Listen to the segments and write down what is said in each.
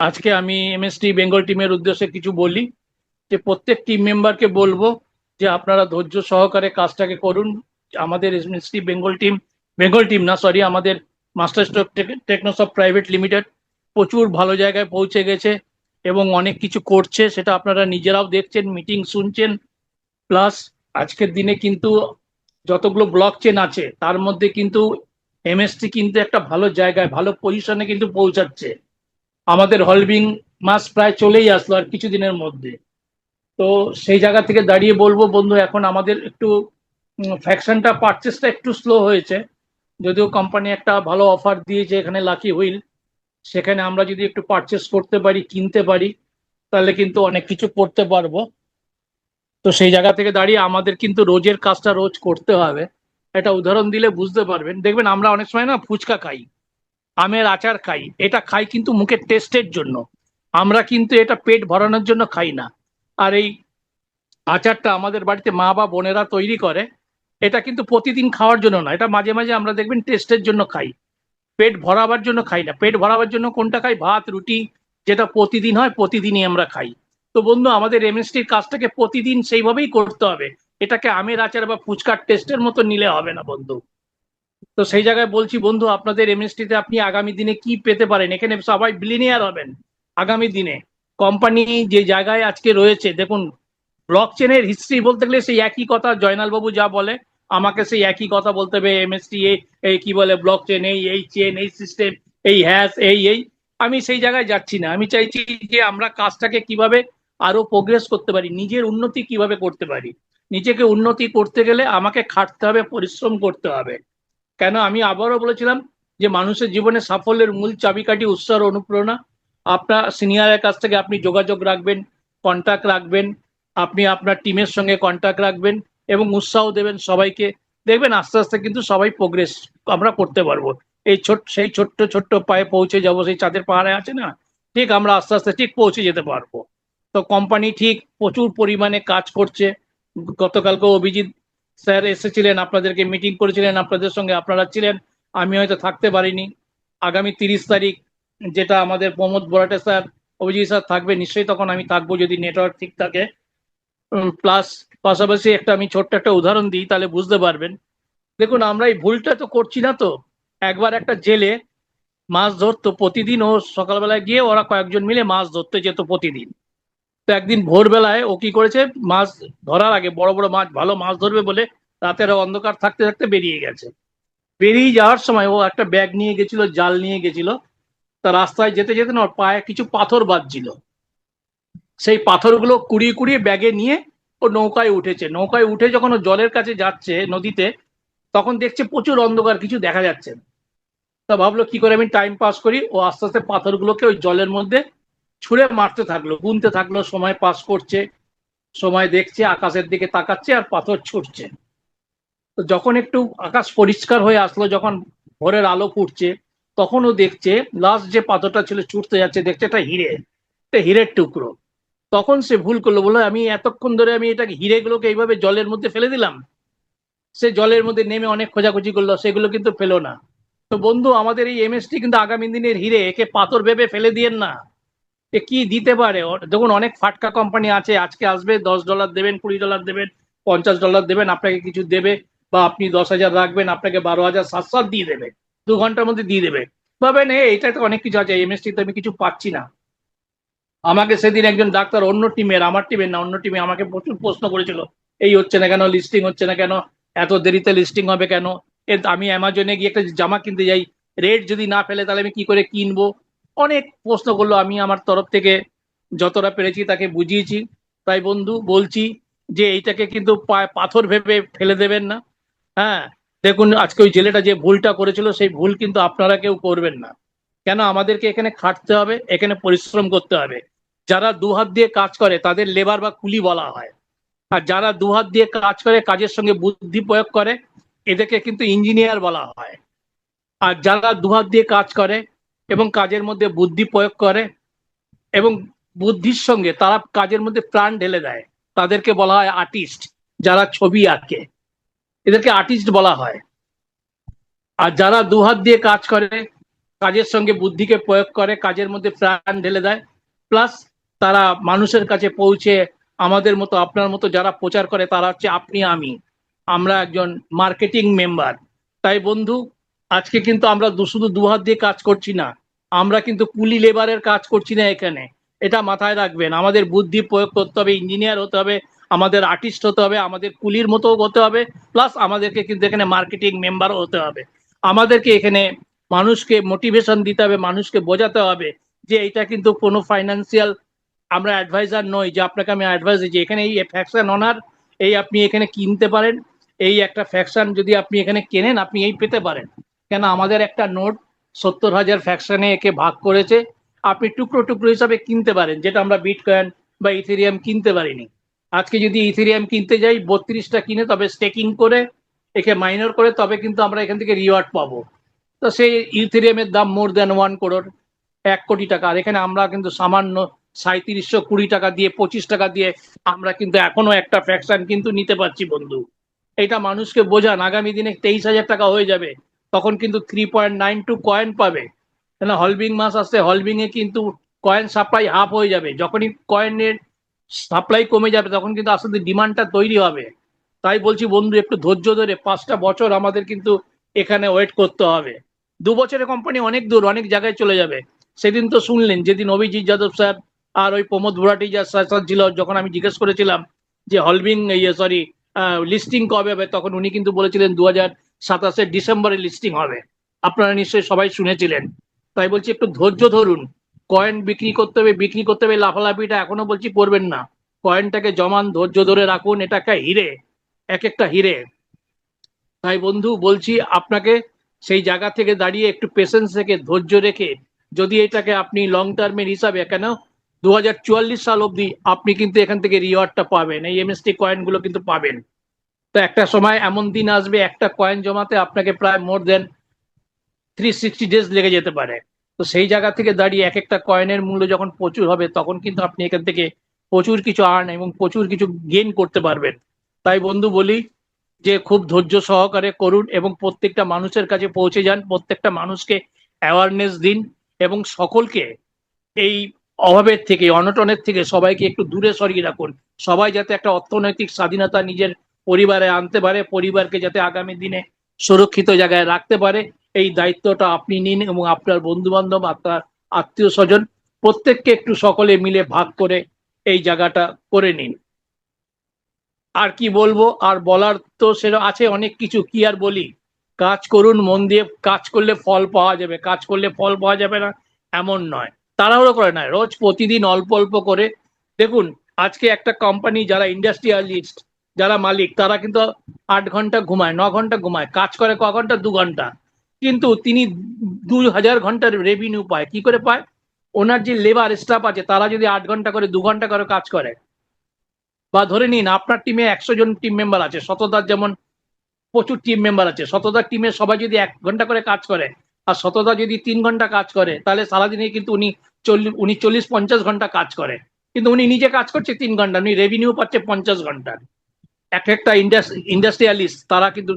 আজকে আমি এমএসটি বেঙ্গল টিমের উদ্দেশ্যে কিছু বলি। যে প্রত্যেক টিম মেম্বারকে বলবো যে আপনারা ধৈর্য সহকারে কাজটাকে করুন। আমাদের এমএসটি বেঙ্গল টিম না, সরি, আমাদের master Stroke Technosoft Private limited প্রচুর ভালো জায়গায় পৌঁছে গেছে এবং অনেক কিছু করছে, সেটা আপনারা নিজেরাও দেখছেন, মিটিং শুনছেন। প্লাস আজকের দিনে কিন্তু যতগুলো ব্লক চেন আছে তার মধ্যে কিন্তু এমএসটি কিন্তু একটা ভালো জায়গায়, ভালো পজিশনে কিন্তু পৌঁছাচ্ছে। আমাদের হলবিং মাস প্রায় চলেই আসলো আর কিছুদিনের মধ্যে। তো সেই জায়গা থেকে দাঁড়িয়ে বলবো বন্ধু, এখন আমাদের একটু ফ্যাকশনটা পারচেসটা একটু স্লো হয়েছে। যদিও কোম্পানি একটা ভালো অফার দিয়েছে এখানে লাকি হুইল, সেখানে আমরা যদি একটু পারচেস করতে পারি, কিনতে পারি, তাহলে কিন্তু অনেক কিছু করতে পারবো। তো সেই জায়গা থেকে দাঁড়িয়ে আমাদের কিন্তু রোজের কাজটা রোজ করতে হবে। একটা উদাহরণ দিলে বুঝতে পারবেন, দেখবেন আমরা অনেক সময় না ফুচকা খাই, আমের আচার খাই, এটা খাই কিন্তু মুখের টেস্টের জন্য। আমরা কিন্তু এটা পেট ভরানোর জন্য খাই না। আর এই আচারটা আমাদের বাড়িতে মা বা বোনেরা তৈরি করে, এটা কিন্তু প্রতিদিন খাওয়ার জন্য না, এটা মাঝে মাঝে আমরা দেখবেন টেস্টের জন্য খাই, পেট ভরাবার জন্য খাই না। পেট ভরাবার জন্য কোনটা খাই? ভাত রুটি, যেটা প্রতিদিন হয়, প্রতিদিনই আমরা খাই। তো বন্ধু, আমাদের এমএসটির কাজটাকে প্রতিদিন সেইভাবেই করতে হবে। এটাকে আমের আচার বা ফুচকার টেস্টের মতো নিলে হবে না বন্ধু। তো সেই জায়গায় বলছি বন্ধু, আপনাদের এমএসটিতে আপনি আগামী দিনে কি পেতে পারেন, এখানে সবাই বিলিনিয়ার হবেন আগামী দিনে। কোম্পানি যে জায়গায় আজকে রয়েছে দেখুন, ব্লক চেনের হিস্ট্রি বলতে গেলে সেই একই কথা, জয়নাল বাবু যা বলে আমাকে সেই একই কথা বলতে হবে। এমএসটি এই কি বলে, ব্লক চেন, এই চেন, এই সিস্টেম, এই হ্যাশ, এই আমি সেই জায়গায় যাচ্ছি না। আমি চাইছি যে আমরা কাজটাকে কিভাবে আরো প্রোগ্রেস করতে পারি, নিজের উন্নতি কিভাবে করতে পারি। নিজেকে উন্নতি করতে গেলে আমাকে খাটতে হবে, পরিশ্রম করতে হবে। কেন, আমি আবারও বলেছিলাম যে মানুষের জীবনে সাফল্যের মূল চাবিকাঠি উৎসাহ ও অনুপ্রেরণা। আপনার সিনিয়রের কাছ থেকে আপনি যোগাযোগ রাখবেন, কন্ট্যাক্ট রাখবেন, আপনি আপনার টিমের সঙ্গে কন্ট্যাক্ট রাখবেন এবং উৎসাহ দেবেন সবাইকে। দেখবেন আস্তে আস্তে কিন্তু সবাই প্রোগ্রেস আমরা করতে পারবো। সেই ছোট্ট ছোট্ট পায়ে পৌঁছে যাবো, সেই চাঁদের পাহাড়ে আছে না, ঠিক আমরা আস্তে আস্তে ঠিক পৌঁছে যেতে পারবো। তো কোম্পানি ঠিক প্রচুর পরিমাণে কাজ করছে। গতকালকে অভিজিৎ স্যার এসেছিলেন, আপনাদেরকে মিটিং করেছিলেন, আপনাদের সঙ্গে আপনারা ছিলেন, আমি হয়তো থাকতে পারিনি। আগামী 30 তারিখ যেটা আমাদের প্রমোদ বরাটে স্যার, অভিজিৎ স্যার থাকবে, নিশ্চয়ই তখন আমি থাকবো যদি নেটওয়ার্ক ঠিক থাকে। প্লাস পাশাপাশি একটা আমি ছোট্ট একটা উদাহরণ দিই, তাহলে বুঝতে পারবেন। দেখুন, আমরা এই ভুলটা তো করছি না তো। একবার একটা জেলে মাছ ধরতো প্রতিদিন, ও সকালবেলায় গিয়ে ওরা কয়েকজন মিলে মাছ ধরতে যেত প্রতিদিন। তো একদিন ভোরবেলায় ও কি করেছে, মাছ ধরার আগে বড় বড় মাছ, ভালো মাছ ধরবে বলে রাতের অন্ধকার থাকতে থাকতে বেরিয়ে গেছে। বেরিয়ে যাওয়ার সময় ও একটা ব্যাগ নিয়ে গেছিল, জাল নিয়ে গেছিল। তা রাস্তায় যেতে যেতে না ওর পায়ে কিছু পাথর বাজছিল। সেই পাথরগুলো কুড়িয়ে কুড়িয়ে ব্যাগে নিয়ে ও নৌকায় উঠেছে। নৌকায় উঠে যখন ও জলের কাছে যাচ্ছে নদীতে, তখন দেখছে প্রচুর অন্ধকার, কিছু দেখা যাচ্ছে না। তা ভাবলো কি করে আমি টাইম পাস করি, ও আস্তে আস্তে পাথরগুলোকে ওই জলের মধ্যে ছুঁড়ে মারতে থাকলো, গুনতে থাকলো, সময় পাস করছে, সময় দেখছে, আকাশের দিকে তাকাচ্ছে আর পাথর ছুটছে। তো যখন একটু আকাশ পরিষ্কার হয়ে আসলো, যখন ভোরের আলো ফুটছে, তখন ও দেখছে লাস্ট যে পাথরটা ছিল ছুটতে যাচ্ছে, দেখছে একটা হিরে, একটা হীরের টুকরো। তখন সে ভুল করলো, বলে আমি এতক্ষণ ধরে আমি এটাকে, হিরেগুলোকে এইভাবে জলের মধ্যে ফেলে দিলাম। সে জলের মধ্যে নেমে অনেক খোঁজাখুঁজি করলো, সেগুলো কিন্তু পেলো না। তো বন্ধু, আমাদের এই এমএসটি কিন্তু আগামী দিনের হিরে, একে পাথর ভেবে ফেলে দিয়েন না। এ কি দিতে পারে? দেখুন, অনেক ফাটকা কোম্পানি আছে, আজকে আসবে, $10 দেবেন, $20 দেবেন, $50 দেবেন, আপনাকে কিছু দেবে, বা আপনি 10,000 রাখবেন, আপনাকে 12,000 সাত সাত দিয়ে দেবে, 2 ঘন্টার মধ্যে দিয়ে দেবে। ভাবেন এটা তো অনেক কিছু আছে, এমএসটি তো আমি কিছু পাচ্ছি না। আমাকে সেদিন একজন ডাক্তার, অন্য টিমের, আমার টিমের না, অন্য টিমে, আমাকে প্রচুর প্রশ্ন করেছিল, এই হচ্ছে না কেন, লিস্টিং হচ্ছে না কেন, এত দেরিতে লিস্টিং হবে কেন। আমি অ্যামাজনে গিয়ে একটা জামা কিনতে যাই, রেট যদি না ফেলে তাহলে আমি কি করে কিনবো। অনেক প্রশ্ন করলো, আমি আমার তরফ থেকে যতটা পেরেছি তাকে বুঝিয়েছি। তাই বন্ধু বলছি যে এইটাকে কিন্তু পাথর ভেবে ফেলে দেবেন না। হ্যাঁ, দেখুন আজকে ওই জেলেটা যে ভুলটা করেছিল, সেই ভুল কিন্তু আপনারা কেউ করবেন না। কেন, আমাদেরকে এখানে খাটতে হবে, এখানে পরিশ্রম করতে হবে। যারা দুহাত দিয়ে কাজ করে তাদের লেবার বা কুলি বলা হয়। আর যারা দুহাত দিয়ে কাজ করে, কাজের সঙ্গে বুদ্ধি প্রয়োগ করে, এদেরকে কিন্তু ইঞ্জিনিয়ার বলা হয়। আর যারা দুহাত দিয়ে কাজ করে এবং কাজের মধ্যে বুদ্ধি প্রয়োগ করে এবং বুদ্ধির সঙ্গে তারা কাজের মধ্যে প্রাণ ঢেলে দেয়, তাদেরকে বলা হয় আর্টিস্ট। যারা ছবি আঁকে, এদেরকে আর্টিস্ট বলা হয়। আর যারা দুহাত দিয়ে কাজ করে কাজের সঙ্গে বুদ্ধিকে প্রয়োগ করে, কাজের মধ্যে প্রাণ ঢেলে দেয়, প্লাস তারা মানুষের কাছে পৌঁছে আমাদের মতো আপনার মতো যারা প্রচার করে তারা হচ্ছে আপনি আমি, আমরা একজন মার্কেটিং মেম্বার। তাই বন্ধু, আজকে কিন্তু আমরা শুধু দুহাত দিয়ে কাজ করছি না, আমরা কিন্তু কুলি লেবারের কাজ করছি না এখানে। এটা মাথায় রাখবেন, আমাদের বুদ্ধি প্রয়োগ করতে হবে, ইঞ্জিনিয়ার হতে হবে, আমাদের আর্টিস্ট হতে হবে, আমাদের কুলির মতো হতে হবে, প্লাস আমাদেরকে কিন্তু এখানে মার্কেটিং মেম্বারও হতে হবে। আমাদেরকে এখানে মানুষকে মোটিভেশন দিতে হবে, মানুষকে বোঝাতে হবে যে এটা কিন্তু কোনো ফাইন্যান্সিয়াল আমরা অ্যাডভাইজার নই যে আপনাকে আমি অ্যাডভাইস দিচ্ছি, এখানে এই ফ্যাকশন অনার, এই আপনি এখানে কিনতে পারেন, এই একটা ফ্যাকশন যদি আপনি এখানে কেনেন আপনি এই পেতে পারেন। কেন আমাদের একটা নোট 70,000 ফ্যাকশনে একে ভাগ করেছে, আপনি টুকরো টুকরো হিসাবে কিনতে পারেন, যেটা আমরা বিটকয়েন বা ইথেরিয়াম কিনতে পারিনি। আজকে যদি ইথেরিয়াম কিনতে যাই 32টা কিনে তবে স্টেকিং করে একে মাইনর করে তবে কিন্তু আমরা এখান থেকে রিওয়ার্ড পাবো। তো সেই ইথেরিয়ামের দাম মোর দেন 1 করোড়, 1 কোটি টাকা। আর এখানে আমরা কিন্তু সামান্য 3720 টাকা দিয়ে 25 টাকা দিয়ে আমরা কিন্তু এখনো একটা ফ্র্যাকশন কিন্তু নিতে পারছি বন্ধু। এটা মানুষকে বোঝান, আগামী দিনে 23,000 টাকা হয়ে যাবে, তখন কিন্তু 3.92 কয়েন পাবে। কেন হলবিং মাস আসছে, হলবিং এ কিন্তু কয়েন সাপ্লাই হাফ হয়ে যাবে, যখনই কয়েনের সাপ্লাই কমে যাবে তখন কিন্তু আসলে ডিমান্ডটা তৈরি হবে। তাই বলছি বন্ধু, একটু ধৈর্য ধরে 5টা বছর আমাদের কিন্তু এখানে ওয়েট করতে হবে। 2 বছরে কোম্পানি অনেক দূর অনেক জায়গায় চলে যাবে। সেদিন তো শুনলেন, যেদিন অভিজিৎ যাদব স্যার আর ওই প্রমোদ ভুরাটি যার স্যার ছিল, যখন আমি জিজ্ঞেস করেছিলাম যে হলবিং সরি লিস্টিং কবে হবে, তখন উনি কিন্তু বলেছিলেন 2027 ডিসেম্বরে লিস্টিং হবে। আপনারা নিশ্চয়ই সবাই শুনেছিলেন। তাই বলছি একটু ধৈর্য ধরুন, কয়েন বিক্রি করতে হবে, বিক্রি করতে হবে, লাফালাফিটা এখনো বলছি করবেন না, কয়েনটাকে জমান, ধৈর্য ধরে রাখুন, এটা একটা হিরে, এক একটা হিরে। তাই বন্ধু বলছি আপনাকে, সেই জায়গা থেকে দাঁড়িয়ে একটু পেশেন্স রেখে ধৈর্য রেখে যদি এটাকে আপনি লং টার্মের হিসাবে, কেন 2044 সাল অবধি আপনি কিন্তু এখান থেকে রিওয়ার্ডটা পাবেন, এই এমএসটি কয়েনগুলো কিন্তু পাবেন। তো একটা সময় এমন দিন আসবে একটা কয়েন জমাতে আপনাকে প্রায় মোর দেন 360 ডেজ লেগে যেতে পারে। তো সেই জায়গা থেকে দাঁড়িয়ে এক একটা কয়েনের মূল্য যখন প্রচুর হবে তখন কিন্তু আপনি এখান থেকে প্রচুর কিছু আর্ন এবং প্রচুর কিছু গেইন করতে পারবেন। তাই বন্ধু বলি যে খুব ধৈর্য সহকারে করুন এবং প্রত্যেকটা মানুষের কাছে পৌঁছে যান, প্রত্যেকটা মানুষকে অ্যাওয়ারনেস দিন এবং সকলকে এই অভাবের থেকে, অনটনের থেকে সবাইকে একটু দূরে সরিয়ে রাখুন। সবাই যাতে একটা অর্থনৈতিক স্বাধীনতা নিজের পরিবারে আনতে পারে, পরিবারকে যাতে আগামী দিনে সুরক্ষিত জায়গায় রাখতে পারে, এই দায়িত্বটা আপনি নিন এবং আপনার বন্ধু বান্ধব, আপনার আত্মীয় স্বজন প্রত্যেককে একটু সকলে মিলে ভাগ করে এই জায়গাটা করে নিন। আর কি বলবো, আর বলার তো সেটা আছে অনেক কিছু, কি আর বলি। কাজ করুন মন দিয়ে, কাজ করলে ফল পাওয়া যাবে, কাজ করলে ফল পাওয়া যাবে না এমন নয়, তাড়াহুড়ো করে নয়, রোজ প্রতিদিন অল্প অল্প করে দেখুন। আজকে একটা কোম্পানি যারা ইন্ডাস্ট্রিয়ালিস্ট, যারা মালিক, তারা কিন্তু 8 ঘন্টা ঘুমায়, 9 ঘন্টা ঘুমায়, কাজ করে ক ঘন্টা, 2 ঘন্টা, কিন্তু তিনি 2,000 ঘন্টার রেভিনিউ পায়। কি করে পায়? ওনার যে লেবার স্টাফ আছে তারা যদি 8 ঘন্টা করে 2 ঘন্টা করে কাজ করে, বা ধরে নিন আপনার টিমে 100 জন টিম মেম্বার আছে, শতদার যেমন প্রচুর টিম মেম্বার আছে, শতদার টিমে সবাই যদি 1 ঘন্টা করে কাজ করে আর শতদা যদি 3 ঘন্টা কাজ করে, তাহলে সারাদিনে কিন্তু উনি 40-50 ঘন্টা কাজ করে, কিন্তু উনি নিজে কাজ করছে 3 ঘন্টা, উনি রেভিনিউ পাচ্ছে 50 ঘন্টার। এক একটা ইন্ডাস্ট্রিয়ালিস্ট তারা কিন্তু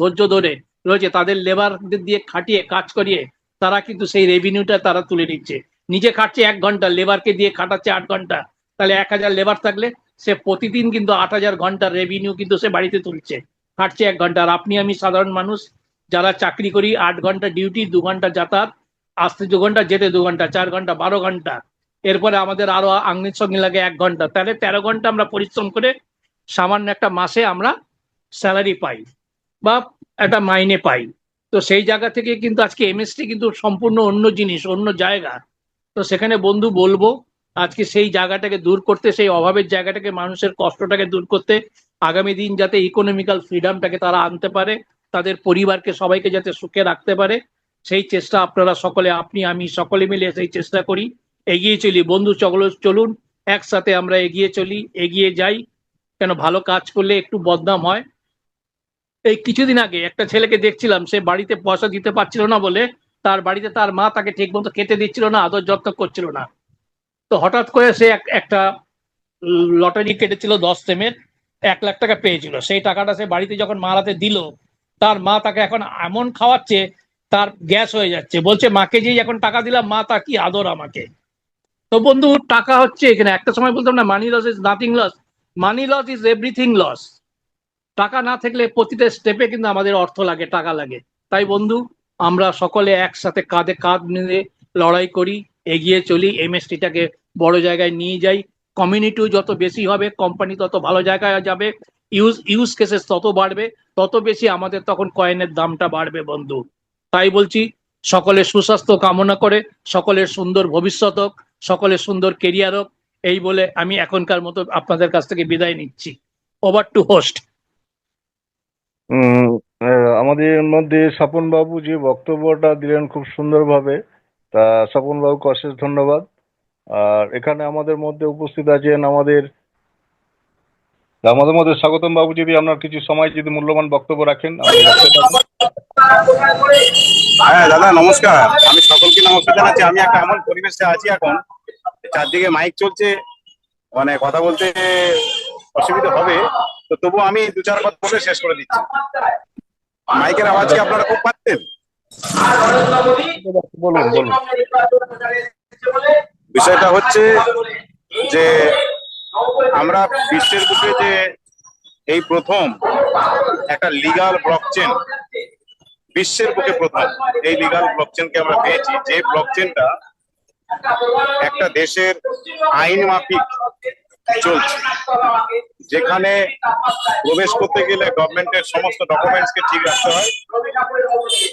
ধৈর্য ধরে রয়েছে, তাদের লেবারদের দিয়ে খাটিয়ে কাজ করিয়ে তারা কিন্তু সেই রেভিনিউটা তারা তুলে নিচ্ছে। নিজে খাটছে 1 ঘন্টা, লেবারকে দিয়ে খাটাচ্ছে 8 ঘন্টা, তাহলে 1,000 লেবার থাকলে সে প্রতিদিন কিন্তু 8,000 ঘন্টার রেভিনিউ কিন্তু সে বাড়িতে তুলছে, খাটছে 1 ঘন্টা। আর আপনি আমি সাধারণ মানুষ যারা চাকরি করি, 8 ঘন্টা ডিউটি, 2 ঘন্টা যাতায়াত, আসতে 2 ঘন্টা, যেতে 2 ঘন্টা, 4 ঘন্টা, 12 ঘন্টা, এরপরে আমাদের আরো আঙ্গির সঙ্গে লাগে 1 ঘন্টা, তাহলে 13 ঘন্টা আমরা পরিশ্রম করে সামান্য একটা মাসে আমরা স্যালারি পাই বা একটা মাইনে পাই। তো সেই জায়গা থেকে কিন্তু আজকে এমএসটি কিন্তু সম্পূর্ণ অন্য জিনিস, অন্য জায়গা। তো সেখানে বন্ধু বলবো আজকে সেই জায়গাটাকে দূর করতে, সেই অভাবের জায়গাটাকে, মানুষের কষ্টটাকে দূর করতে, আগামী দিন যাতে ইকোনমিক্যাল ফ্রিডমটাকে তারা আনতে পারে, তাদের পরিবারকে সবাইকে যাতে সুখে রাখতে পারে, সেই চেষ্টা আপনারা সকলে, আপনি আমি সকলে মিলে সেই চেষ্টা করি, এগিয়ে চলি বন্ধু। চলুন একসাথে আমরা এগিয়ে চলি, এগিয়ে যাই। কেন ভালো কাজ করলে একটু বদনাম হয়। এই কিছুদিন আগে একটা ছেলেকে দেখছিলাম, সে বাড়িতে পয়সা দিতে পারছিল না বলে তার বাড়িতে তার মা তাকে ঠিক মতো খেতে দিচ্ছিল না, আদর যত্ন করছিল না। তো হঠাৎ করে সে একটা লটারি কেটেছিল 10 সেমের, 1 লাখ টাকা পেয়েছিল। সেই টাকাটা সে বাড়িতে যখন মার হাতে দিল, তার মা তাকে এখন এমন খাওয়াচ্ছে তার গ্যাস হয়ে যাচ্ছে, বলছে মাকে যেই এখন টাকা দিলাম মা তা কি আদর আমাকে। তো বন্ধু টাকা হচ্ছে এখানে, একটা সময় বলতাম না money loss is nothing loss, money loss is everything loss. টাকা না থাকলে প্রতিটা স্টেপে কিন্তু আমাদের অর্থ লাগে, টাকা লাগে। তাই বন্ধু আমরা সকলে একসাথে কাঁধে কাঁধ মিলিয়ে লড়াই করি, এগিয়ে চলি, এমএসটিটাকে বড় জায়গায় নিয়ে যাই। কমিউনিটিও যত বেশি হবে কোম্পানি তত ভালো জায়গায় যাবে, ইউজ কেসেস তত বাড়বে, তত বেশি আমাদের তখন কয়েনের দামটা বাড়বে বন্ধু। তাই বলছি সকলের সুস্বাস্থ্য কামনা করে, সকলের সুন্দর ভবিষ্যৎ হোক, সকলের সুন্দর কেরিয়ার হোক, এই বলে আমি এখনকার মতো আপনাদের কাছ থেকে বিদায় নিচ্ছি। Over two host. উম, আমাদের মধ্যে স্বপন বাবু যে বক্তব্যটা দিলেন খুব সুন্দরভাবে, তা স্বপন বাবুকে অশেষ ধন্যবাদ। আর এখানে আমাদের মধ্যে উপস্থিত আছেন আমাদের আমাদের মধ্যে স্বাগতম বাবু, যদি আপনার কিছু সময় যদি মূল্যবান বক্তব্য রাখেন আপনি রাখতে পারেন। হ্যাঁ দাদা নমস্কার, আমি সকলকে নমস্কার জানাচ্ছি। আমি একটা এমন পরিবেশে আছি এখন, চারদিকে মাইক চলছে, মানে কথা বলতে অসুবিধা হবে, তো তবু আমি দু চার কথা বলে শেষ করে দিচ্ছি। মাইকের আওয়াজ কি আপনারা খুব পাচ্ছেন? বলুন বলুন। বিষয়টা হচ্ছে যে আমরা বিশ্বের বুকে যে এই প্রথম একটা লিগাল ব্লকচেন, বিশ্বের বুকে প্রথম এই লিগাল ব্লকচেনকে আমরা পেয়েছি, যে ব্লকচেনটা একটা দেশের আইন মাফিক চলছে, যেখানে প্রবেশ করতে গেলে গভর্নমেন্টের সমস্ত ডকুমেন্টস কে ঠিক রাখতে হয়,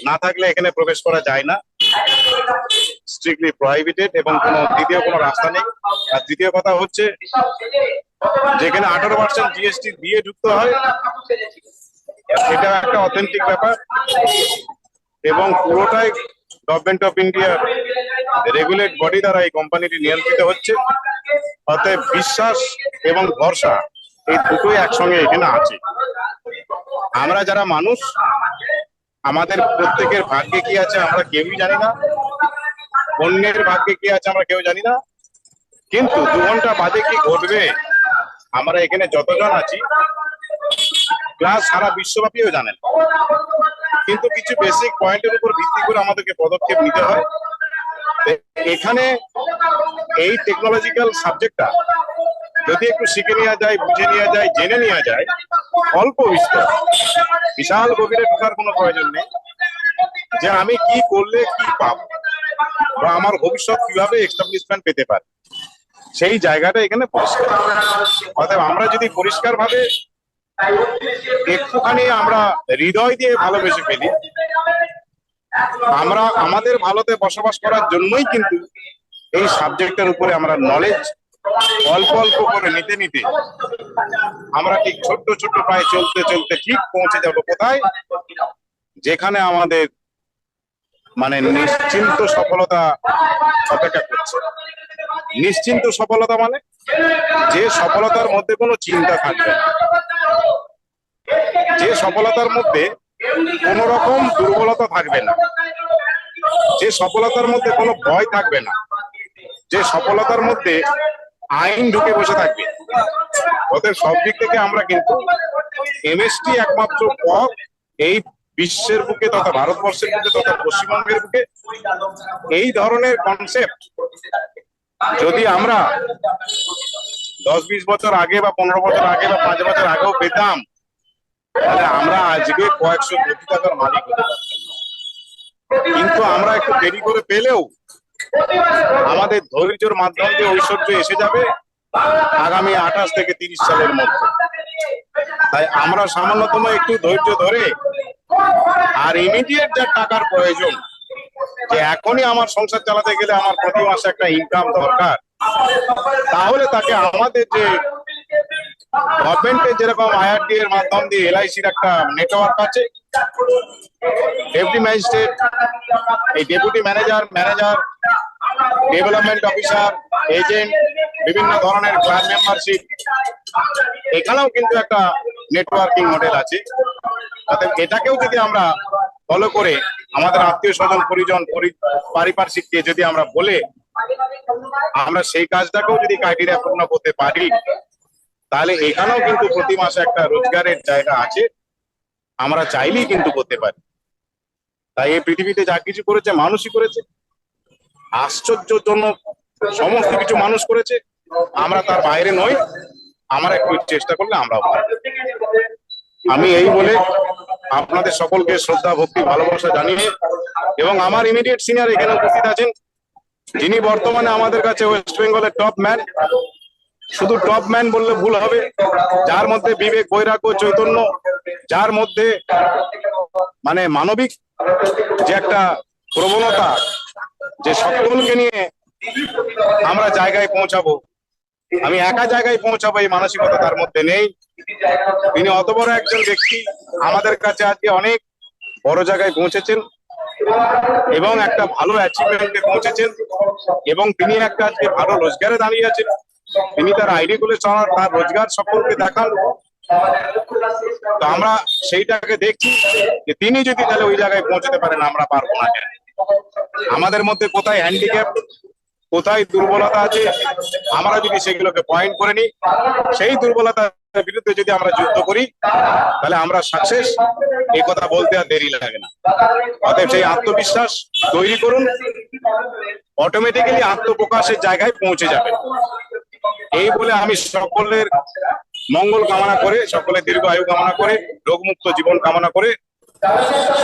না থাকলে এখানে প্রবেশ করা যায় না, স্ট্রিক্টলি প্রহিবিটেড, এবং দ্বিতীয় কোনো রাস্তা নেই। আর দ্বিতীয় কথা হচ্ছে যেখানে 18% জিএসটি দিয়ে যুক্ত হয়, এটা একটা অথেন্টিক ব্যাপার, এবং পুরোটাই গভর্নমেন্ট অফ ইন্ডিয়ার রেগুলেট বডি দ্বারা এই কোম্পানিটি নিয়ন্ত্রিত হচ্ছে। অতএব বিশ্বাস এবং ভরসা এই দুটোই একসঙ্গে এখানে আছে। আমরা যারা মানুষ, আমাদের প্রত্যেকের ভাগ্যে কি আছে আমরা কেউই জানি না, অন্যের ভাগ্যে কি আছে আমরা কেউ জানি না, কিন্তু 2 ঘন্টা বাদে কি ঘটবে আমরা এখানে যতজন আছি প্লাস সারা বিশ্বব্যাপীও জানেন। কিন্তু কিছু বেসিক পয়েন্টের উপর ভিত্তি করে আমাদেরকে পদক্ষেপ নিতে হয়। এখানে এই টেকনোলজিক্যাল সাবজেক্টটা যদি একটু শিখে নেওয়া যায়, বুঝে নেওয়া যায়, জেনে নেওয়া যায়, অল্প বিস্তর, বিশাল গভীরে ঢোকার কোনো প্রয়োজন নেই, যে আমি কি করলে কি পাবো বা আমার ভবিষ্যৎ কিভাবে এস্টাবলিশমেন্ট পেতে পারে, সেই জায়গাটা এখানে পরিষ্কার। অতএব আমরা যদি পরিষ্কার ভাবে একটুখানি আমরা হৃদয় দিয়ে ভালোবেসে ফেলি, আমরা আমাদের ভালোতে বসবাস করার জন্যই কিন্তু এই সাবজেক্টের উপরে আমরা নলেজ অল্প অল্প করে নিতে নিতে আমরা ঠিক ছোট্ট ছোট্ট পায়ে চলতে চলতে ঠিক পৌঁছে যাব কোথায়, যেখানে আমাদের মানে নিশ্চিন্ত সফলতা অপেক্ষা করছে। নিশ্চিন্ত সফলতা মানে যে সফলতার মধ্যে কোনো চিন্তা থাকবে না, যে সফলতার মধ্যে কোন রকম দুর্বলতা থাকবে না, যে সফলতার মধ্যে কোনো ভয় থাকবে না, যে সফলতার মধ্যে আইন ঢুকে বসে থাকবে। ওদের সব দিক থেকে আমরা কিন্তু এমএসটি একমাত্র পথ এই বিশ্বের বুকে তথা ভারতবর্ষের বুকে তথা পশ্চিমবঙ্গের বুকে এই ধরনের কনসেপ্ট যদি আমরা 10-20 বছর আগে বা 15 বছর আগে বা 5 বছর আগেও পেতাম, তাহলে আমরা আজকে কয়েকশো কোটি টাকার মালিক হতে পারতাম। কিন্তু আমরা একটু দেরি করে পেলেও আমাদের ধৈর্যের মাধ্যম দিয়ে ঐশ্বর্য এসে যাবে আগামী 28 থেকে 30 সালের মধ্যে। তাই আমরা সামান্যতম একটু ধৈর্য ধরে, আর ইমিডিয়েট যা টাকার প্রয়োজন, যে এখনই আমার সংসার চালাতে গেলে আমার প্রতি মাসে একটা ইনকাম দরকার, তাহলে তাকে আমাদের যে গভর্নমেন্টের যেরকম আইআরডি এর মাধ্যম দিয়ে এলআইসির একটা নেটওয়ার্ক আছে, ডেপুটি ম্যাজিস্ট্রেট, এই deputy manager, development officer, agent, বিভিন্ন ধরনের ক্লাব মেম্বারশিপ, এখানেও কিন্তু একটা নেটওয়ার্কিং মডেল আছে। অর্থাৎ এটাকেও যদি আমরা ফলো করে আমাদের আত্মীয় স্বজন পরিজন পারিপার্শ্বিককে যদি আমরা বলে আমরা সেই কাজটাকেও যদি ক্রাইটেরিয়া পূর্ণ করতে পারি, তাহলে এখানেও কিন্তু প্রতি মাসে একটা রোজগারের জায়গা আছে, আমরা চাইলেই কিন্তু করতে পারি। তাই এই পৃথিবীতে যা কিছু করেছে মানুষই করেছে, আশ্চর্যজনক সমস্ত কিছু মানুষ করেছে, আমরা তার বাইরে নই, আমরা একটু চেষ্টা করলে আমরাও পারবো। আমি এই বলে আপনাদের সকলকে শ্রদ্ধা ভক্তি ভালোবাসা জানিয়ে, এবং আমার ইমিডিয়েট সিনিয়র এখানে উপস্থিত আছেন, যিনি বর্তমানে আমাদের কাছে ওয়েস্ট বেঙ্গলের টপ ম্যান, শুধু টপ ম্যান বললে ভুল হবে, যার মধ্যে বিবেক, বৈরাগ্য, চৈতন্য, যার মধ্যে মানে মানবিক যে একটা প্রবণতা, যে সকলকে নিয়ে আমরা জায়গায় পৌঁছাবো, আমি একা জায়গায় পৌঁছাবো এই মানসিকতা তার মধ্যে নেই। তিনি অত বড় একজন ব্যক্তি, আমাদের কাছে আজকে অনেক বড় জায়গায় পৌঁছেছেন এবং একটা ভালো অ্যাচিভমেন্টে পৌঁছেছেন, এবং তিনি একটা আজকে ভালো রোজগারে দাঁড়িয়ে আছেন। তিনি তার আইডি খুলে চলার, তার রোজগার সকলকে দেখান। তো আমরা সেইটাকে দেখছি যে তিনি যদি তাহলে ওই জায়গায় পৌঁছতে পারেন, আমরা পারবো না কেন? আমাদের মধ্যে কোথায় হ্যান্ডিক্যাপ, কোথায় দুর্বলতা আছে, আমরা যদি সেগুলোকে পয়েন্ট করে নিই, সেই দুর্বলতার বিরুদ্ধে যদি আমরা যুদ্ধ করি, তাহলে আমরা সাকসেস, এই কথা বলতে আর দেরি লাগে না। অতএব সেই আত্মবিশ্বাস তৈরি করুন, অটোমেটিক্যালি আত্মপ্রকাশের জায়গায় পৌঁছে যাবে। এই বলে আমি সকলের মঙ্গল কামনা করে, সকলের দীর্ঘ আয়ু কামনা করে, রোগমুক্ত জীবন কামনা করে,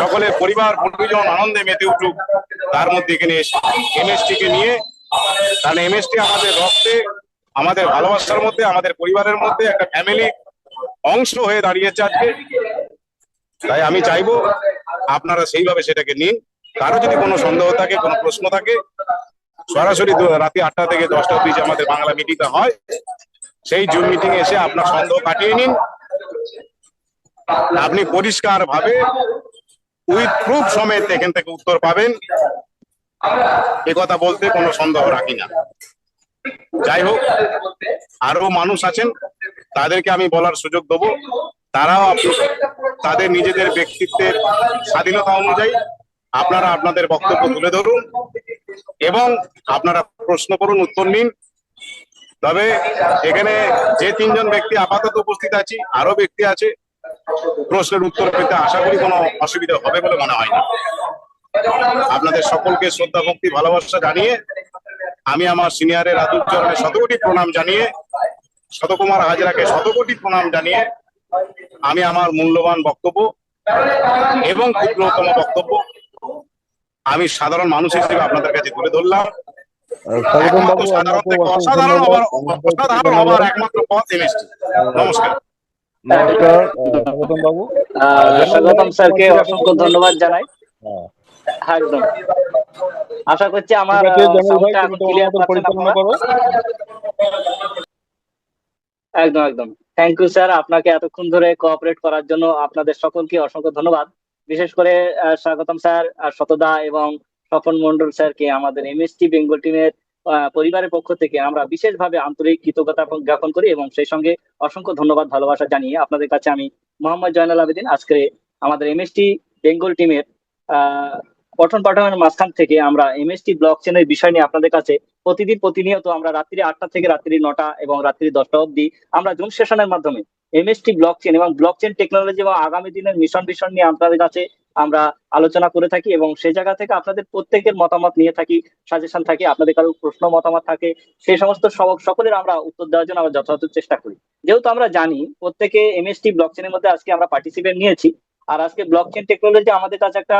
সকলের পরিবার পরিজন আনন্দে মেতে উঠুক, তার মধ্যে এখানে এমএসটি কে নিয়ে, কারণ এমএসটি আমাদের রক্তে, আমাদের ভালোবাসার মধ্যে, আমাদের পরিবারের মধ্যে একটা ফ্যামিলি অংশ হয়ে দাঁড়িয়েছে আজকে। তাই আমি চাইবো আপনারা সেইভাবে সেটাকে নিন। কারো যদি কোনো সন্দেহ থাকে, কোনো প্রশ্ন থাকে, সরাসরি রাতে 8টা থেকে 10টা অবধি যে আমাদের বাংলা মিটিংটা হয়, সেই জুম মিটিং এসে আপনার সন্দেহ কাটিয়ে নিন। আপনি পরিষ্কার ভাবে উইথ প্রুফ সমেত এখান থেকে উত্তর পাবেন, এ কথা বলতে কোনো সন্দেহ রাখি না। যাই হোক, আরো মানুষ আছেন, তাদেরকে আমি বলার সুযোগ দেবো। তারাও তাদের নিজেদের ব্যক্তিত্বের স্বাধীনতা অনুযায়ী আপনারা আপনাদের বক্তব্য তুলে ধরুন এবং আপনারা প্রশ্ন করুন, উত্তর নিন। তবে এখানে যে 3জন ব্যক্তি আপাতত উপস্থিত আছি, আরো ব্যক্তি আছে, প্রশ্নের উত্তর পেতে আশা করি কোনো অসুবিধা হবে বলে মনে হয় না। আপনাদের সকলকে শ্রদ্ধা ভক্তি ভালোবাসা জানিয়ে, আমি আমার সিনিয়রের আদুচরণে শতকোটি প্রণাম জানিয়ে, শতকুমার হাজরাকে শতকোটি প্রণাম জানিয়ে, আমি আমার মূল্যবান বক্তব্য এবং ক্ষুদ্রতম বক্তব্য আমি সাধারণ মানুষ হিসেবে আপনাদের কাছে তুলে ধরলাম। স্বাগতম বাবু, সাধারণ থেকে আপনাকে অসাধারণ অসংখ্য হবার একমাত্র পথ এমএসটি। নমস্কার। নমস্কার স্বাগতম বাবু। স্বাগতম স্যারকে অসংখ্য ধন্যবাদ জানাই। একদম আশা করছি আমার সাউন্ডটা এখন ক্লিয়ার পাচ্ছেন আপনারা। একদম একদম থ্যাংক ইউ স্যার, আপনাকে এতক্ষণ ধরে কোঅপারেট করার জন্য আপনাদের সকলকে অসংখ্য ধন্যবাদ। বিশেষ করে স্বাগতম স্যার আর শতদা এবং স্বপন মন্ডল স্যারকে আমাদের এমএসটি বেঙ্গল টিমের পরিবারের পক্ষ থেকে আমরা বিশেষভাবে আন্তরিক কৃতজ্ঞতা জ্ঞাপন করি এবং সেই সঙ্গে অসংখ্য ধন্যবাদ ভালোবাসা জানিয়ে আপনাদের কাছে আমি মোহাম্মদ জয়নাল আবেদিন আজকে আমাদের এমএসটি বেঙ্গল টিমের পঠন পাঠনের মাঝখান থেকে আমরা এমএসটি ব্লক চেনের বিষয় নিয়ে আপনাদের কাছে প্রতিদিন প্রতিনিয়ত আমরা রাত্রি 8টা থেকে রাত্রি 9টা এবং রাত্রি 10টা অবধি আমরা জুম সেশনের মাধ্যমে এমএসটি ব্লক চেন এবং ব্লক চেন টেকনোলজি এবং আগামী দিনের মিশন নিয়ে আপনাদের কাছে আমরা আলোচনা করে থাকি এবং সেই জায়গা থেকে আপনাদের প্রত্যেকের মতামত নিয়ে থাকি, সাজেশন থাকে, আপনাদের কারো প্রশ্ন মতামত থাকে, সেই সমস্ত সকলের আমরা উত্তর দেওয়ার জন্য আমরা যথাযথ চেষ্টা করি। যেহেতু আমরা জানি প্রত্যেকে এমএসটি ব্লক চেনের মধ্যে আজকে আমরা পার্টিসিপেট নিয়েছি, আর আজকে ব্লক চেন টেকনোলজি আমাদের কাছে একটা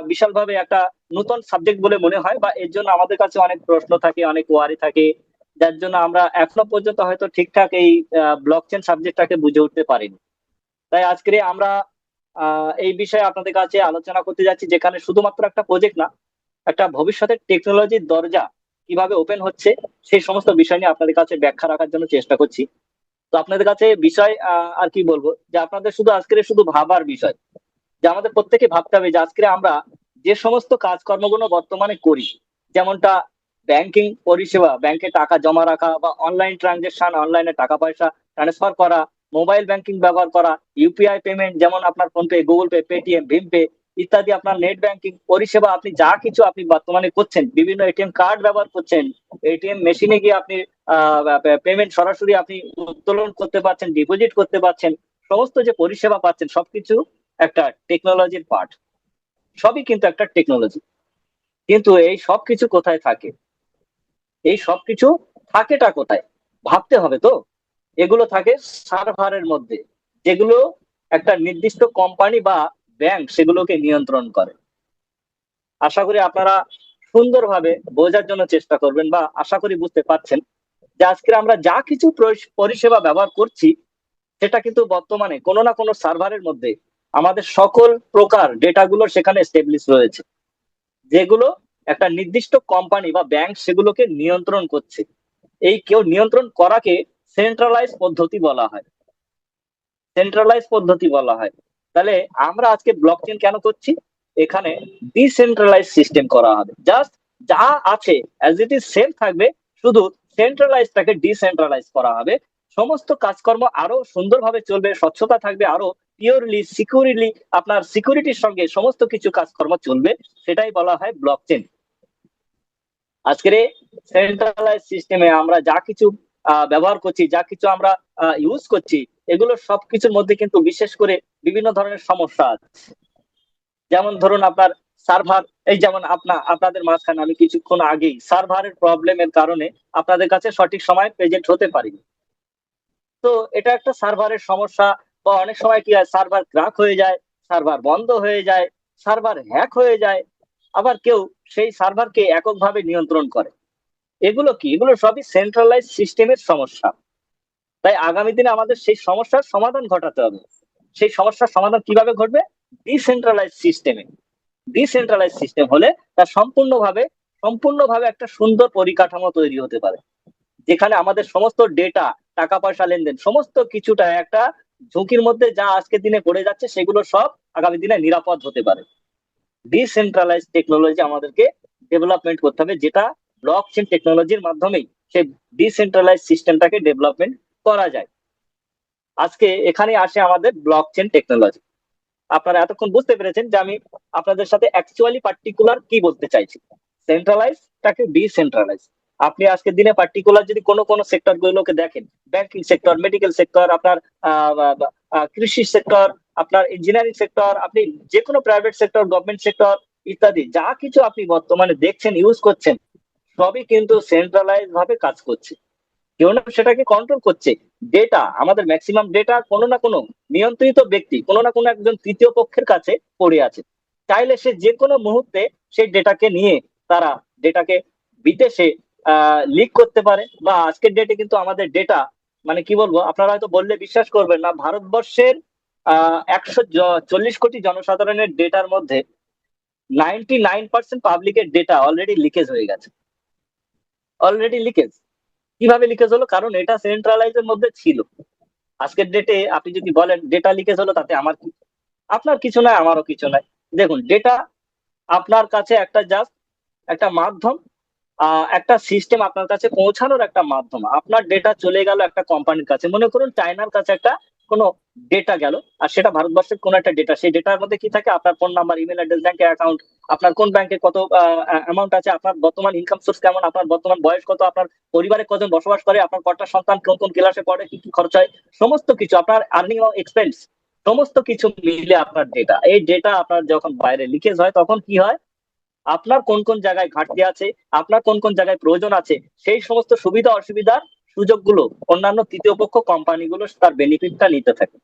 বিশালভাবে একটা নতুন সাবজেক্ট বলে মনে হয়, বা এর জন্য আমাদের কাছে অনেক প্রশ্ন থাকে, অনেক ওয়ারি থাকে, যার জন্য আমরা এখনো পর্যন্ত হয়তো ঠিকঠাক এই ব্লক চেন সাবজেক্টটাকে বুঝে উঠতে পারিনি। তাই আজকে আমরা এই বিষয়ে আপনাদের কাছে আলোচনা করতে যাচ্ছি, যেখানে শুধুমাত্র একটা প্রজেক্ট না, একটা ভবিষ্যতের টেকনোলজির দরজা কিভাবে ওপেন হচ্ছে সেই সমস্ত বিষয় নিয়ে আপনাদের কাছে ব্যাখ্যা রাখার জন্য চেষ্টা করছি। তো আপনাদের কাছে বিষয় আর কি বলবো, যে আপনাদের শুধু ভাবার বিষয়, যে আমাদের প্রত্যেকে ভাবতে হবে যে আজকে আমরা যে সমস্ত কাজকর্মগুলো বর্তমানে করি, যেমনটা ব্যাংকিং পরিষেবা, ব্যাংকে টাকা জমা রাখা বা অনলাইন ট্রানজেকশন, অনলাইনে টাকা পয়সা ট্রান্সফার করা, মোবাইল ব্যাংকিং ব্যবহার করা, ইউপিআই পেমেন্ট যেমন আপনার PhonePe, Google Pay, Paytm, ভীম পে ইত্যাদি, আপনার নেট ব্যাংকিং পরিষেবা, আপনি যা কিছু আপনি বর্তমানে করছেন, বিভিন্ন এটিএম কার্ড ব্যবহার করছেন, এটিএম মেশিনে গিয়ে আপনি পেমেন্ট সরাসরি আপনি উত্তোলন করতে পারছেন, ডিপোজিট করতে পারছেন, সমস্ত যে পরিষেবা পাচ্ছেন সবকিছু একটা টেকনোলজির পার্ট। সবই কিন্তু একটা টেকনোলজি। কিন্তু এই সবকিছু কোথায় থাকে? এই সবকিছু থাকেটা কোথায়? ভাবতে হবে তো। এগুলো থাকে সার্ভারের মধ্যে, যেগুলো একটা নির্দিষ্ট কোম্পানি বা ব্যাংক সেগুলোকে নিয়ন্ত্রণ করে। আশা করি আপনারা সুন্দরভাবে বোঝার জন্য চেষ্টা করবেন, বা আশা করি বুঝতে পারছেন যে আজকে আমরা যা কিছু পরিষেবা ব্যবহার করছি, সেটা কিন্তু বর্তমানে কোনো না কোনো সার্ভারের মধ্যে আমাদের সকল প্রকার ডেটাগুলো সেখানে এস্টাবলিশ রয়েছে, যেগুলো একটা নির্দিষ্ট কোম্পানি বা ব্যাংক সেগুলোকে নিয়ন্ত্রণ করছে। এই কেউ নিয়ন্ত্রণ করাকে সেন্ট্রালাইজ পদ্ধতি বলা হয়। সেন্ট্রালাইজ পদ্ধতি বলা হয়। তাহলে আমরা আজকে ব্লকচেন কেন করছি? এখানে ডিসেন্ট্রালাইজ সিস্টেম করা হবে। জাস্ট যা আছে অ্যাজ ইট ইজ সেম থাকবে, শুধু সেন্ট্রালাইজটাকে ডিসেন্ট্রালাইজ করা হবে। সমস্ত কাজকর্ম আরো সুন্দরভাবে চলবে, স্বচ্ছতা থাকবে, আরো পিওরলি সিকিউরিলি আপনার সিকিউরিটির সঙ্গে সমস্ত কিছু কাজকর্ম চলবে। সেটাই বলা হয় ব্লকচেন। আজকের সেন্ট্রালাইজ সিস্টেমে আমরা যা কিছু ব্যবহার করছি, যা কিছু আমরা ইউজ করছি, এগুলো সবকিছুর মধ্যে কিন্তু বিশেষ করে বিভিন্ন ধরনের সমস্যা আছে। যেমন ধরুন আপনার সার্ভার, এই যেমন আপনাদের মাঝখানে আমি কিছুক্ষণ আগেই সার্ভারের প্রবলেমের কারণে আপনাদের কাছে সঠিক সময় প্রেজেন্ট হতে পারিনি। তো এটা একটা সার্ভারের সমস্যা। বা অনেক সময় কি হয়, সার্ভার ক্র্যাক হয়ে যায়, সার্ভার বন্ধ হয়ে যায়, সার্ভার হ্যাক হয়ে যায়, আবার কেউ সেই সার্ভারকে এককভাবে নিয়ন্ত্রণ করে। এগুলো কি? এগুলো সবই সেন্ট্রালাইজ সিস্টেমের সমস্যা। তাই আগামী দিনে আমাদের সেই সমস্যার সমাধান ঘটাতে হবে। সেই সমস্যার সমাধান কিভাবে ঘটবে? ডিসেন্ট্রালাইজ সিস্টেমে। ডিসেন্ট্রালাইজ সিস্টেম হলে তা সম্পূর্ণভাবে একটা সুন্দর পরিকাঠামো তৈরি হতে পারে, যেখানে আমাদের সমস্ত ডেটা, টাকা পয়সা লেনদেন, সমস্ত কিছুটা একটা ঝুঁকির মধ্যে যা আজকের দিনে পড়ে যাচ্ছে, সেগুলো সব আগামী দিনে নিরাপদ হতে পারে। ডিসেন্ট্রালাইজ টেকনোলজি আমাদেরকে ডেভেলপমেন্ট করতে হবে, যেটা ব্লকচেন টেকনোলজির মাধ্যমেই সেই ডিসেন্ট্রালাইজ সিস্টেমটাকে ডেভেলপমেন্ট করা যায়। আজকে এখানে আসে আমাদের ব্লকচেন টেকনোলজি। আপনারা এতক্ষণ বুঝতে পেরেছেন যে আমি আপনাদের সাথে অ্যাকচুয়ালি পার্টিকুলার কি বলতে চাইছি। সেন্ট্রালাইজ তাকে ডিসেন্ট্রালাইজ। আপনি আজকের দিনে পার্টিকুলার যদি কোনো সেক্টর গুলোকে দেখেন, ব্যাংকিং সেক্টর, মেডিকেল সেক্টর, আপনার কৃষি সেক্টর, আপনার ইঞ্জিনিয়ারিং সেক্টর, আপনি যে কোনো প্রাইভেট সেক্টর, গভর্নমেন্ট সেক্টর ইত্যাদি যা কিছু আপনি বর্তমানে দেখছেন, ইউজ করছেন, সবই কিন্তু সেন্ট্রালাইজ ভাবে কাজ করছে। কেউ না সেটাকে কন্ট্রোল করছে। ডেটা, আমাদের ম্যাক্সিমাম ডেটা কোনো না কোনো নিয়ন্ত্রিত ব্যক্তি, কোনো না কোনো একজন তৃতীয় পক্ষের কাছে পড়ে আছে। চাইলে সে যে কোনো মুহূর্তে সেই ডেটাকে নিয়ে তারা ডেটাকে বিদেশে লিক করতে পারে। বা আজকের ডেটে কিন্তু আমাদের ডেটা, মানে কি বলবো, আপনারা হয়তো বললে বিশ্বাস করবেন না, ভারতবর্ষের 140 কোটি জনসাধারণের ডেটার মধ্যে 99% পাবলিকের ডেটা অলরেডি লিকেজ হয়ে গেছে। Already leakage. কিভাবে লিকেজ হলো? কারণ এটা সেন্ট্রালাইজের মধ্যে ছিল। আজকের ডেটে আপনি যদি বলেন ডেটা লিকেজ হলো, তাতে আমার কি? আপনার কিছু নাই, আমারও কিছু নাই। দেখুন, ডেটা আপনার কাছে একটা জাস্ট একটা মাধ্যম, একটা সিস্টেম আপনার কাছে পৌঁছানোর একটা মাধ্যম। আপনার ডেটা চলে গেল একটা কোম্পানির কাছে, মনে করুন চায়নার কাছে একটা কোনো ডেটা গেল, আর সেটা ভারতবর্ষের কোন একটা ডেটা। সেই ডেটার মধ্যে কি থাকে? আপনার ফোন নাম্বার, ইমেল অ্যাড্রেস, ব্যাংকের অ্যাকাউন্ট, আপনার কোন ব্যাংকে কত অ্যামাউন্ট আছে, আপনার বর্তমান ইনকাম সোর্স কেমন, আপনার বর্তমান বয়স কত, আপনার পরিবারে কজন বসবাস করে, আপনার কটা সন্তান, কোন কোন ক্লাসে পড়ে, কি কি খরচ হয়, সমস্ত কিছু, আপনার আর্নিং এবং এক্সপেন্স, সমস্ত কিছু মিলে আপনার ডেটা। এই ডেটা আপনার যখন বাইরে লিকেজ হয়, তখন কি হয়? আপনার কোন কোন জায়গায় ঘাটতি আছে, আপনার কোন কোন জায়গায় প্রয়োজন আছে, সেই সমস্ত সুবিধা অসুবিধার সুযোগগুলো অন্যান্য তৃতীয় পক্ষ কোম্পানিগুলো তার বেনিফিটটা নিতে থাকে।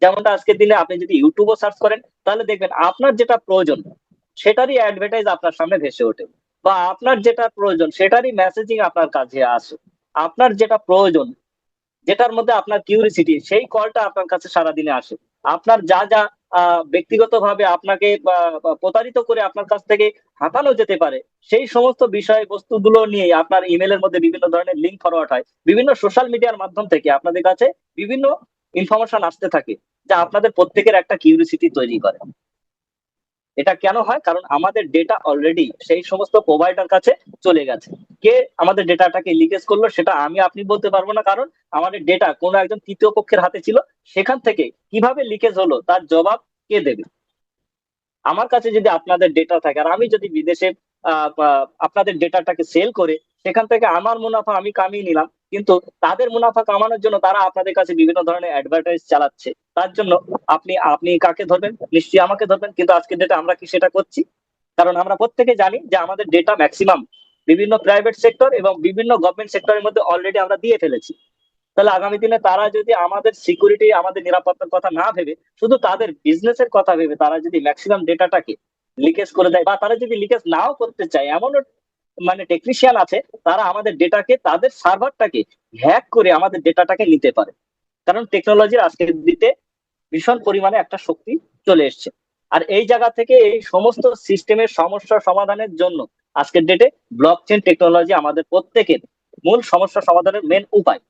যেমনটা আজকের দিনে আপনি যদি ইউটিউবও সার্চ করেন, তাহলে দেখবেন আপনার যেটা প্রয়োজন সেটারই অ্যাডভার্টাইজ আপনার সামনে ভেসে ওঠে, বা আপনার যেটা প্রয়োজন সেটারই মেসেজিং আপনার কাছে আসে। আপনার যেটা প্রয়োজন, যেটার মধ্যে আপনার কিউরিসিটি, সেই কলটা আপনার কাছে সারাদিনে আসে। আপনার যা যা ব্যক্তিগতভাবে আপনাকে প্রতারিত করে আপনার কাছ থেকে হাতানো যেতে পারে, সেই সমস্ত বিষয় বস্তুগুলো নিয়ে আপনার ইমেলের মধ্যে বিভিন্ন ধরনের লিঙ্ক ফরওয়ার্ড হয়। বিভিন্ন সোশ্যাল মিডিয়ার মাধ্যম থেকে আপনাদের কাছে বিভিন্ন ইনফরমেশন আসতে থাকে, যা আপনাদের প্রত্যেকের একটা কিউরিসিটি তৈরি করে। এটা কেন হয়? কারণ আমাদের ডেটা অলরেডি সেই সমস্ত প্রোভাইডার কাছে চলে গেছে। কে আমাদের ডেটাটাকে লিকেজ করলো সেটা আমি আপনি বলতে পারবো না, কারণ আমাদের ডেটা কোনো একজন তৃতীয় পক্ষের হাতে ছিল। সেখান থেকে কিভাবে লিকেজ হলো তার জবাব কে দেবে? আমার কাছে যদি আপনাদের ডেটা থাকে, আর আমি যদি বিদেশে আপনাদের ডেটাটাকে সেল করে সেখান থেকে আমার মুনাফা আমি কামিয়ে নিলাম, কিন্তু তাদের মুনাফা কামানোর জন্য তারা আপনাদের কাছে বিভিন্ন ধরনের অ্যাডভার্টাইজ চালাচ্ছে। তার জন্য আপনি আপনি কাকে ধরবেন? নিশ্চয়ই আমাকে ধরবেন। কিন্তু আজকের ডেটে আমরা কি সেটা করছি? কারণ আমরা প্রত্যেকে জানি যে আমাদের ডেটা ম্যাক্সিমাম বিভিন্ন প্রাইভেট সেক্টর এবং বিভিন্ন গভর্নমেন্ট সেক্টরের মধ্যে অলরেডি আমরা দিয়ে ফেলেছি। তাহলে আগামী দিনে তারা যদি আমাদের সিকিউরিটি, আমাদের নিরাপত্তার কথা না ভেবে শুধু তাদের বিজনেসের কথা ভেবে তারা যদি ম্যাক্সিমাম ডেটাটাকে লিকেজ করে দেয়, বা তারা যদি লিকেজ নাও করতে চায়, এমন মানে টেকনিশিয়ান আছে তারা আমাদের ডেটাকে, তাদের সার্ভারটাকে হ্যাক করে আমাদের ডেটাটাকে নিতে পারে। কারণ টেকনোলজির আজকের দিতে ভীষণ পরিমাণে একটা শক্তি চলে এসছে। আর এই জায়গা থেকে এই সমস্ত সিস্টেমের সমস্যা সমাধানের জন্য আজকের ডেটে ব্লকচেন টেকনোলজি আমাদের প্রত্যেকের মূল সমস্যা সমাধানের মেন উপায়।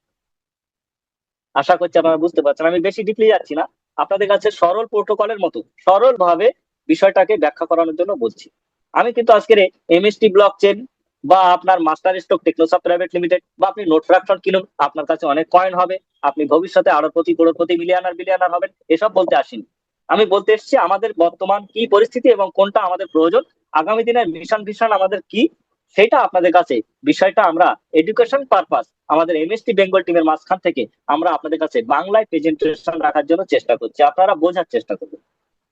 আশা করছি আপনারা বুঝতে পারছেন। আমি বেশি ডিপলি যাচ্ছি না, আপনাদের কাছে সরল প্রোটোকলের মতো সরল ভাবে বিষয়টাকে ব্যাখ্যা করানোর জন্য বলছি। আমি কিন্তু আজকের এমএসটি ব্লকচেন বা আপনার মাস্টার স্টক টেকনোসফট প্রাইভেট লিমিটেড বা আপনি নোট ফ্র্যাকশন কিনুন, আপনার কাছে অনেক কয়েন হবে, আপনি ভবিষ্যতে আরো কোটি মিলিয়নার বিলিয়নার হবেন, এসব বলতে আসিনি। আমি বলতে এসেছি আমাদের বর্তমান কি পরিস্থিতি এবং কোনটা আমাদের প্রয়োজন, আগামী দিনের মিশন ভিশন আমাদের কি, সেটা আপনাদের কাছে বিষয়টা আমরা এডুকেশন পারপাস আমাদের এমএসটি বেঙ্গল টিমের মাঝখান থেকে আমরা আপনাদের কাছে বাংলায় প্রেজেন্টেশন রাখার জন্য চেষ্টা করছি। আপনারা বোঝার চেষ্টা করবেন,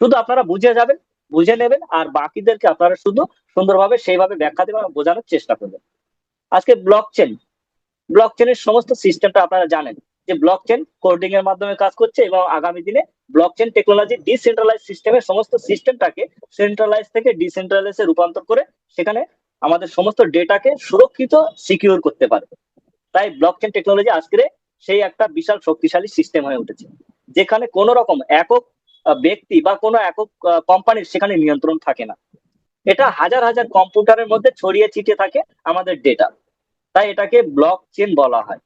শুধু আপনারা বুঝে যাবেন, বুঝে নেবেন, আর বাকিদেরকে আপনারা শুধু সুন্দরভাবে সেইভাবে ব্যাখ্যা দেবেন এবং বোঝানোর চেষ্টা করবেন। আজকে ব্লকচেনের সমস্ত সিস্টেমটা আপনারা জানেন যে ব্লকচেন কোডিং এর মাধ্যমে কাজ করছে, এবং আগামী দিনে ব্লকচেন টেকনোলজি ডিসেন্ট্রালাইজ সিস্টেমের সমস্ত সিস্টেমটাকে সেন্ট্রালাইজ থেকে ডিসেন্ট্রালাইজে রূপান্তর করে সেখানে আমাদের সমস্ত ডেটাকে সুরক্ষিত সিকিউর করতে পারে। তাই ব্লকচেন টেকনোলজি আজকে সেই একটা বিশাল শক্তিশালী সিস্টেম হয়ে উঠেছে, যেখানে কোনো রকম একক ব্যক্তি বা কোনো একক কোম্পানির সেখানে নিয়ন্ত্রণ থাকে না। এটা হাজার হাজার কম্পিউটারের মধ্যে ছড়িয়ে ছিটিয়ে থাকে আমাদের ডেটা। তাই এটাকে ব্লক চেন বলা হয়,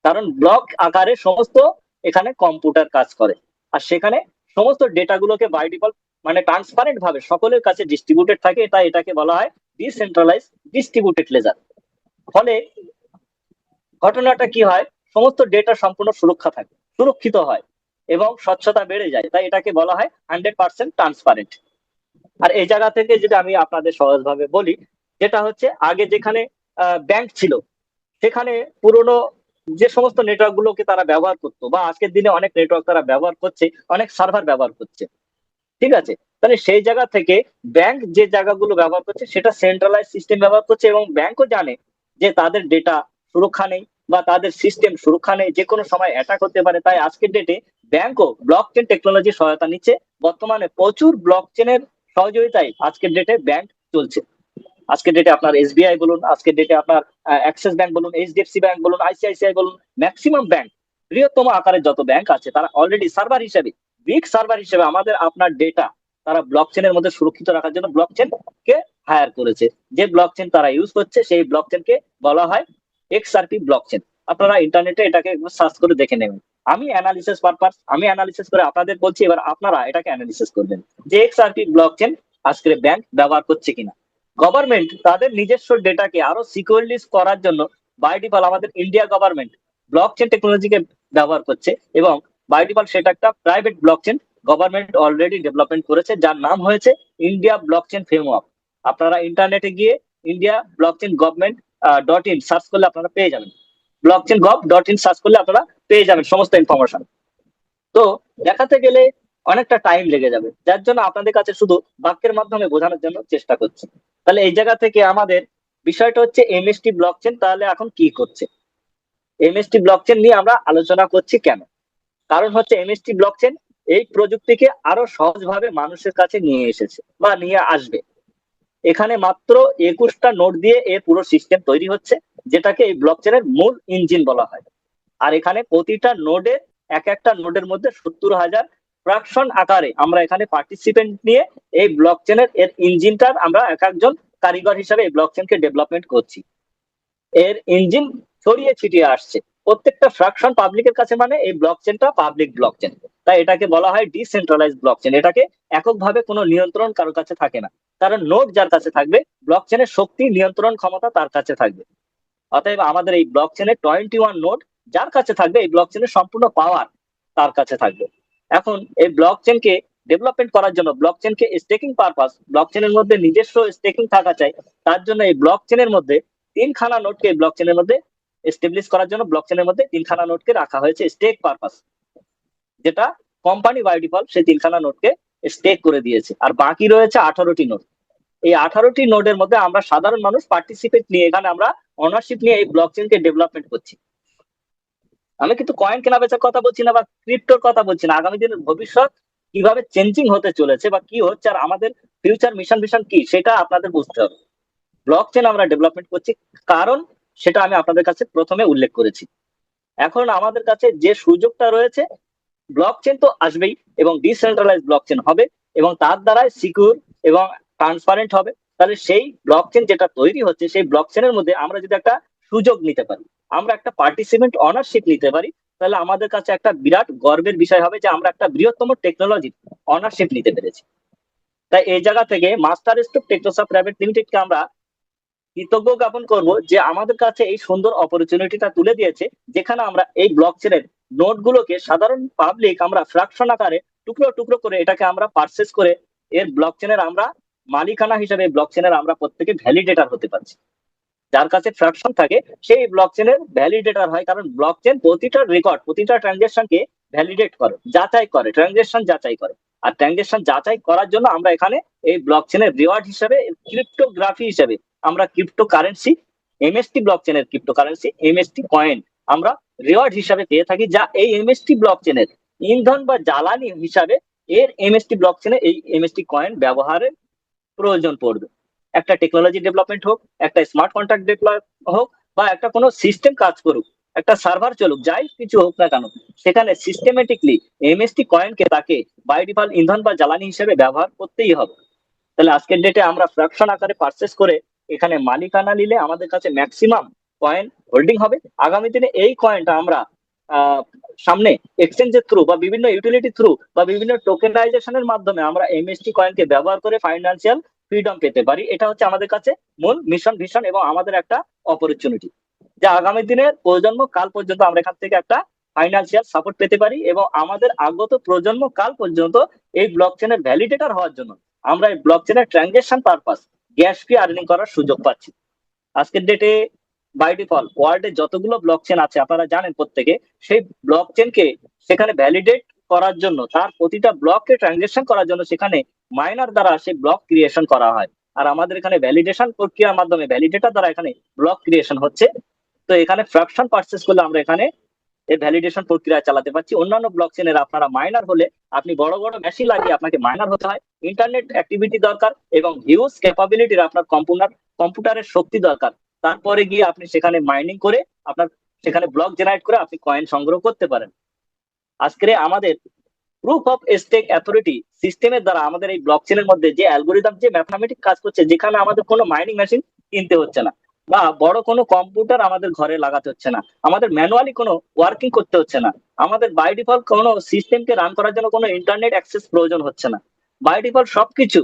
কারণ ব্লক আকারে সমস্ত এখানে কম্পিউটার কাজ করে, আর সেখানে সমস্ত ডেটাগুলোকে বাই ডিফল্ট মানে ট্রান্সপারেন্ট ভাবে সকলের কাছে ডিস্ট্রিবিউটেড থাকে। তাই এটাকে বলা হয় ডিসেন্ট্রালাইজ ডিস্ট্রিবিউটেড লেজার। ফলে ঘটনাটা কি হয়, সমস্ত ডেটা সম্পূর্ণ সুরক্ষিত হয় এবং স্বচ্ছতা বেড়ে যায়। তাই এটাকে বলা হয় 100% ট্রান্সপারেন্ট। আর এই জায়গা থেকে যদি আমি আপনাদের সহজভাবে বলি, যেটা হচ্ছে আগে যেখানে ব্যাংক ছিল সেখানে পুরনো যে সমস্ত নেটওয়ার্ক গুলোকে তারা ব্যবহার করতো, বা আজকের দিনে অনেক নেটওয়ার্ক তারা ব্যবহার করছে, অনেক সার্ভার ব্যবহার করছে, ঠিক আছে? তাহলে সেই জায়গা থেকে ব্যাংক যে জায়গাগুলো ব্যবহার করছে সেটা সেন্ট্রালাইজ সিস্টেম ব্যবহার করছে, এবং ব্যাংকও জানে যে তাদের ডেটা সুরক্ষা নেই বা তাদের সিস্টেম সুরক্ষা নেই, যে কোনো সময় অ্যাটাক হতে পারে। তাই আজকের ডেটে ব্যাংকও ব্লকচেন টেকনোলজির সহায়তা নিচ্ছে। বর্তমানে প্রচুর ব্লকচেনের সহযোগিতায় আজকের ডেটে ব্যাংক চলছে। আজকের ডেটে আপনার এসবিআই বলুন, আজকের ডেটে আপনার অ্যাক্সিস ব্যাংক বলুন, এইচডিএফসি ব্যাংক বলুন, আইসিআইসিআই বলুন, ম্যাক্সিমাম ব্যাংক, বৃহত্তম আকারের যত ব্যাংক আছে তারা অলরেডি সার্ভার হিসেবে, বিগ সার্ভার হিসেবে আমাদের আপনার ডেটা তারা ব্লকচেনের মধ্যে সুরক্ষিত রাখার জন্য ব্লকচেন কে হায়ার করেছে। যে ব্লকচেন তারা ইউজ করছে সেই ব্লকচেনকে বলা হয় এক্সআরপি ব্লকচেন। আপনারা ইন্টারনেটে এটাকে সার্চ করে দেখে নেবেন। আমি অ্যানালিসিস করে আপনাদের বলছি, এবার আপনারা এটাকে অ্যানালিসিস করবেন যে এক্সআরপি ব্লকচেন আজকের ব্যাংক ব্যবহার করছে কিনা। গভর্নমেন্ট তাদের নিজস্ব ডেটাকে আরো সিকিউরলি করার জন্য বাই ডিফল্ট আমাদের ইন্ডিয়া গভর্নমেন্ট ব্লকচেন টেকনোলজিকে ব্যবহার করছে, এবং বাই ডিফল্ট সেটা একটা private blockchain government already development করেছে, যার নাম হয়েছে ইন্ডিয়া ব্লকচেন ফ্রেমওয়ার্ক। আপনারা ইন্টারনেটে গিয়ে India blockchain government .in search করলে আপনারা পেয়ে যাবেন, ব্লকচেন gov.in সার্চ করলে আপনারা পেয়ে যাবেন সমস্ত ইনফরমেশন। তো দেখাতে গেলে অনেকটা টাইম লেগে যাবে, যার জন্য আপনাদের কাছে শুধু বাক্যের মাধ্যমে বোঝানোর জন্য চেষ্টা করছি। তাহলে এই জায়গা থেকে আমাদের বিষয়টা হচ্ছে এমএসটি ব্লকচেন তাহলে এখন কি করছে। এমএসটি ব্লকচেন নিয়ে আমরা আলোচনা করছি কেন? কারণ হচ্ছে এমএসটি ব্লকচেন এই প্রযুক্তিকে আরো সহজভাবে মানুষের কাছে নিয়ে এসেছে বা নিয়ে আসবে। এখানে মাত্র 21টা নোড দিয়ে এর পুরো সিস্টেম তৈরি হচ্ছে, যেটাকে এই ব্লকচেনের মূল ইঞ্জিন বলা হয়। আর এখানে প্রতিটা নোডে একটা নোডের মধ্যে 70,000 ফ্র্যাকশন আকারে আমরা এখানে পার্টিসিপেন্ট নিয়ে এই ব্লকচেনের এর ইঞ্জিনটার আমরা এক একজন কারিগর হিসাবে এই ব্লকচেনকে ডেভেলপমেন্ট করছি। এর ইঞ্জিন ছড়িয়ে ছিটিয়ে আসছে প্রত্যেকটা ফ্র্যাকশন পাবলিকের কাছে, মানে এই ব্লকচেনটা পাবলিক ব্লকচেন। তাই এটাকে বলা হয় ডিসেন্ট্রালাইজ ব্লকচেন। এটাকে এককভাবে কোনো নিয়ন্ত্রণ কারোর কাছে থাকে না, কারণ নোড যার কাছে থাকবে ব্লকচেনের শক্তি নিয়ন্ত্রণ ক্ষমতা তার কাছে থাকবে। অতএব আমাদের এই ব্লকচেনের 21 নোড যার কাছে থাকবে, এই ব্লকচেনের সম্পূর্ণ পাওয়ার তার কাছে থাকবে। এখন এই ব্লকচেনকে ডেভেলপমেন্ট করার জন্য, ব্লকচেনকে স্টেকিং পারপাস, ব্লকচেনের মধ্যে নিজস্ব স্টেকিং থাকা চাই, তার জন্য এই ব্লকচেনের মধ্যে তিনখানা নোটকে ব্লকচেনের মধ্যে এস্টাবলিশ করার জন্য ব্লকচেনের মধ্যে তিনখানা নোটকে রাখা হয়েছে স্টেক পারপাস, যেটা কোম্পানি বাই ডিফল্ট সেই তিনখানা নোটকে স্টেক করে দিয়েছে। আর বাকি রয়েছে 18টি নোট। এই 18টি নোটের মধ্যে আমরা সাধারণ মানুষ পার্টিসিপেট নিয়ে এখানে আমরা অনারশিপ নিয়ে এই ব্লকচেনকে ডেভেলপমেন্ট করছি। আমি কিন্তু কয়েন কেনা বেচার কথা বলছি না বা ক্রিপ্টোর কথা বলছি না। আগামী দিনের ভবিষ্যৎ কিভাবে চেঞ্জিং হতে চলেছে বা কি হচ্ছে আর আমাদের ফিউচার মিশন ভিশন কি সেটা আপনাদের বুঝতে হবে। ব্লকচেন আমরা ডেভেলপমেন্ট করছি কারণ সেটা আমি আপনাদের কাছে প্রথমে উল্লেখ করেছি। এখন আমাদের কাছে যে সুযোগটা রয়েছে, ব্লকচেন তো আসবেই এবং ডিসেন্ট্রালাইজ ব্লকচেন হবে এবং তার দ্বারাই সিকিউর এবং ট্রান্সপারেন্ট হবে। তাহলে সেই ব্লকচেন যেটা তৈরি হচ্ছে সেই ব্লকচেনের মধ্যে আমরা যদি একটা সুযোগ নিতে পারি, আমরা একটা পার্টিসিপেন্ট অনারশিপ নিতে পারি, তাহলে আমাদের কাছে একটা বিরাট গর্বের বিষয় হবে যে আমরা একটা বৃহত্তম টেকনোলজি অনারশিপ নিতে পেরেছি। তাই এই জায়গা থেকে মাস্টার স্ট্রোক টেকনোসফট প্রাইভেট লিমিটেডকে আমরা কৃতজ্ঞ জ্ঞাপন করব যে আমাদের কাছে এই সুন্দর অপরচুনিটিটা তুলে দিয়েছে, যেখানে আমরা এই ব্লকচেনের নোটগুলোকে সাধারণ পাবলিক আমরা ফ্র্যাকশন আকারে টুকরো টুকরো করে এটাকে আমরা পারচেস করে এর ব্লকচেনের আমরা মালিকানা হিসেবে ব্লকচেনের আমরা প্রত্যেকে ভ্যালিডেটর হতে পারছি। যার কাছে ফ্র্যাকশন থাকে সেই ব্লকচেনের ভ্যালিডেটর হয়, কারণ ব্লকচেন প্রতিটা রেকর্ড প্রতিটা ট্রানজাকশনকে ভ্যালিডেট করে, যাচাই করে, ট্রানজাকশন যাচাই করে। আর ট্রানজাকশন যাচাই করার জন্য আমরা এখানে এই ব্লকচেনের রিওয়ার্ড হিসেবে ক্রিপ্টোগ্রাফি হিসেবে আমরা ক্রিপ্টো কারেন্সি এমএসটি ব্লকচেনের ক্রিপ্টো কারেন্সি এমএসটি কয়েন আমরা রিওয়ার্ড হিসাবে পেয়ে থাকি, যা এই এমএসটি ব্লকচেনের ইন্ধন বা জ্বালানি হিসাবে এর এমএসটি ব্লকচেনে এই এমএসটি কয়েন ব্যবহারের প্রয়োজন পড়বে। একটা টেকনোলজি ডেভেলপমেন্ট হোক, একটা স্মার্ট কন্ট্রাক্ট ডেভেলপ হোক বা একটা কোনো সিস্টেম কাজ করুক, একটা সার্ভার চলুক, যাই কিছু হোক না কেন, সেখানে সিস্টেমেটিকলি এমএসটি কয়েনকে তাকে বাই ডিফল্ট ইন্ধন বা জ্বালানি হিসেবে ব্যবহার করতেই হবে। তাহলে আজকের ডেটে আমরা ফ্র্যাকশন আকারে পারচেস করে এখানে মালিকানা নিলে আমাদের কাছে ম্যাক্সিমাম কয়েন হোল্ডিং হবে। আগামী দিনে এই কয়েনটা আমরা সামনে এক্সচেঞ্জের থ্রু বা বিভিন্ন ইউটিলিটি থ্রু বা বিভিন্ন টোকেনাইজেশনের মাধ্যমে আমরা এমএসটি কয়েনকে ব্যবহার করে ফাইন্যান্সিয়াল ফ্রিডম পেতে পারি। এটা হচ্ছে আমাদের কাছে মূল মিশন ভিশন এবং আমাদের একটা অপরচুনিটি, যা আগামী দিনের প্রজন্ম কাল পর্যন্ত আমরা এখান থেকে একটা ফাইন্যান্সিয়াল সাপোর্ট পেতে পারি এবং আমাদের আগত প্রজন্ম কাল পর্যন্ত এই ব্লকচেনের ভ্যালিডেটর হওয়ার জন্য আমরা এই ব্লকচেনের transaction purpose gas fee earning করার সুযোগ পাচ্ছি। আজকের ডেটে বাই ডিফল্ট ওয়ার্ল্ডে যতগুলো ব্লকচেন আছে আপনারা জানেন প্রত্যেকে, সেই ব্লকচেনকে সেখানে ভ্যালিডেট করার জন্য তার প্রতিটা ব্লককে ট্রানজাকশন করার জন্য সেখানে মাইনার দ্বারা সেই ব্লক ক্রিয়েশন করা হয়। আর আমাদের এখানে ভ্যালিডেশন প্রক্রিয়ার মাধ্যমে ভ্যালিডেটর দ্বারা এখানে ব্লক ক্রিয়েশন হচ্ছে। তো এখানে ফ্র্যাকশন পারচেস করলে আমরা এখানে এই ভ্যালিডেশন প্রক্রিয়া চালাতে পারছি। অন্যান্য ব্লকচেনের আপনারা মাইনার হলে আপনি বড় বড় মেশিন লাগিয়ে আপনাকে মাইনার হতে হয়, ইন্টারনেট অ্যাক্টিভিটি দরকার এবং হিউজ ক্যাপাবিলিটির আপনার কম্পিউটারের শক্তি দরকার। তারপরে গিয়ে আপনি সেখানে মাইনিং করে আপনার সেখানে ব্লক জেনারেট করে আপনি কয়েন সংগ্রহ করতে পারেন। আজকে আমাদের প্রুফ অফ স্টেক অথরিটি সিস্টেমের দ্বারা আমাদের এই ব্লকচেনের মধ্যে যে অ্যালগোরিদম যে ম্যাথমেটিক কাজ করছে, যেখানে আমাদের কোনো মাইনিং মেশিন কিনতে হচ্ছে না বা বড় কোনো কম্পিউটার আমাদের ঘরে লাগাতে হচ্ছে না, আমাদের ম্যানুয়ালি কোনো ওয়ার্কিং করতে হচ্ছে না, আমাদের বাই ডিফল্ট কোনো সিস্টেমকে রান করার জন্য কোনো ইন্টারনেট অ্যাক্সেস প্রয়োজন হচ্ছে না। বাই ডিফল্ট সবকিছু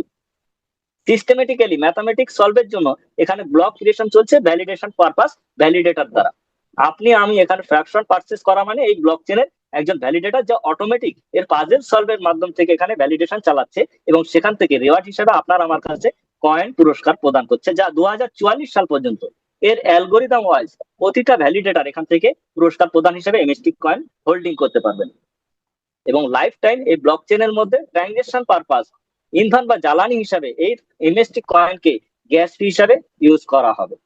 সিস্টেমেটিক্যালি ম্যাথমেটিক্স সলভের জন্য এখানে ব্লক ক্রিয়েশন চলছে ভ্যালিডেশন পারপাস ভ্যালিডেটর দ্বারা। আপনি আমি এখানে ফ্র্যাকশন পারচেস করা মানে এই ব্লকচেনের একজন ভ্যালিডেটর যা অটোমেটিক এর পাজেল সলভের মাধ্যম থেকে এখানে ভ্যালিডেশন চালাচ্ছে এবং সেখান থেকে রিওয়ার্ড হিসেবে আপনার আমার কাছে কয়েন পুরস্কার প্রদান করছে, যা 2044 সাল পর্যন্ত এর অ্যালগোরিদম ওয়াইজ প্রতিটা ভ্যালিডেটর এখান থেকে পুরস্কার প্রদান হিসেবে এমএসটি কয়েন হোল্ডিং করতে পারবেন এবং লাইফ টাইম এই ব্লকচেনের মধ্যে ট্রানজাকশন পারপাস ইন্ধন বা জ্বালানি হিসাবে এই এমএসটি কয়েনকে গ্যাস ফি হিসাবে ইউজ করা হবে।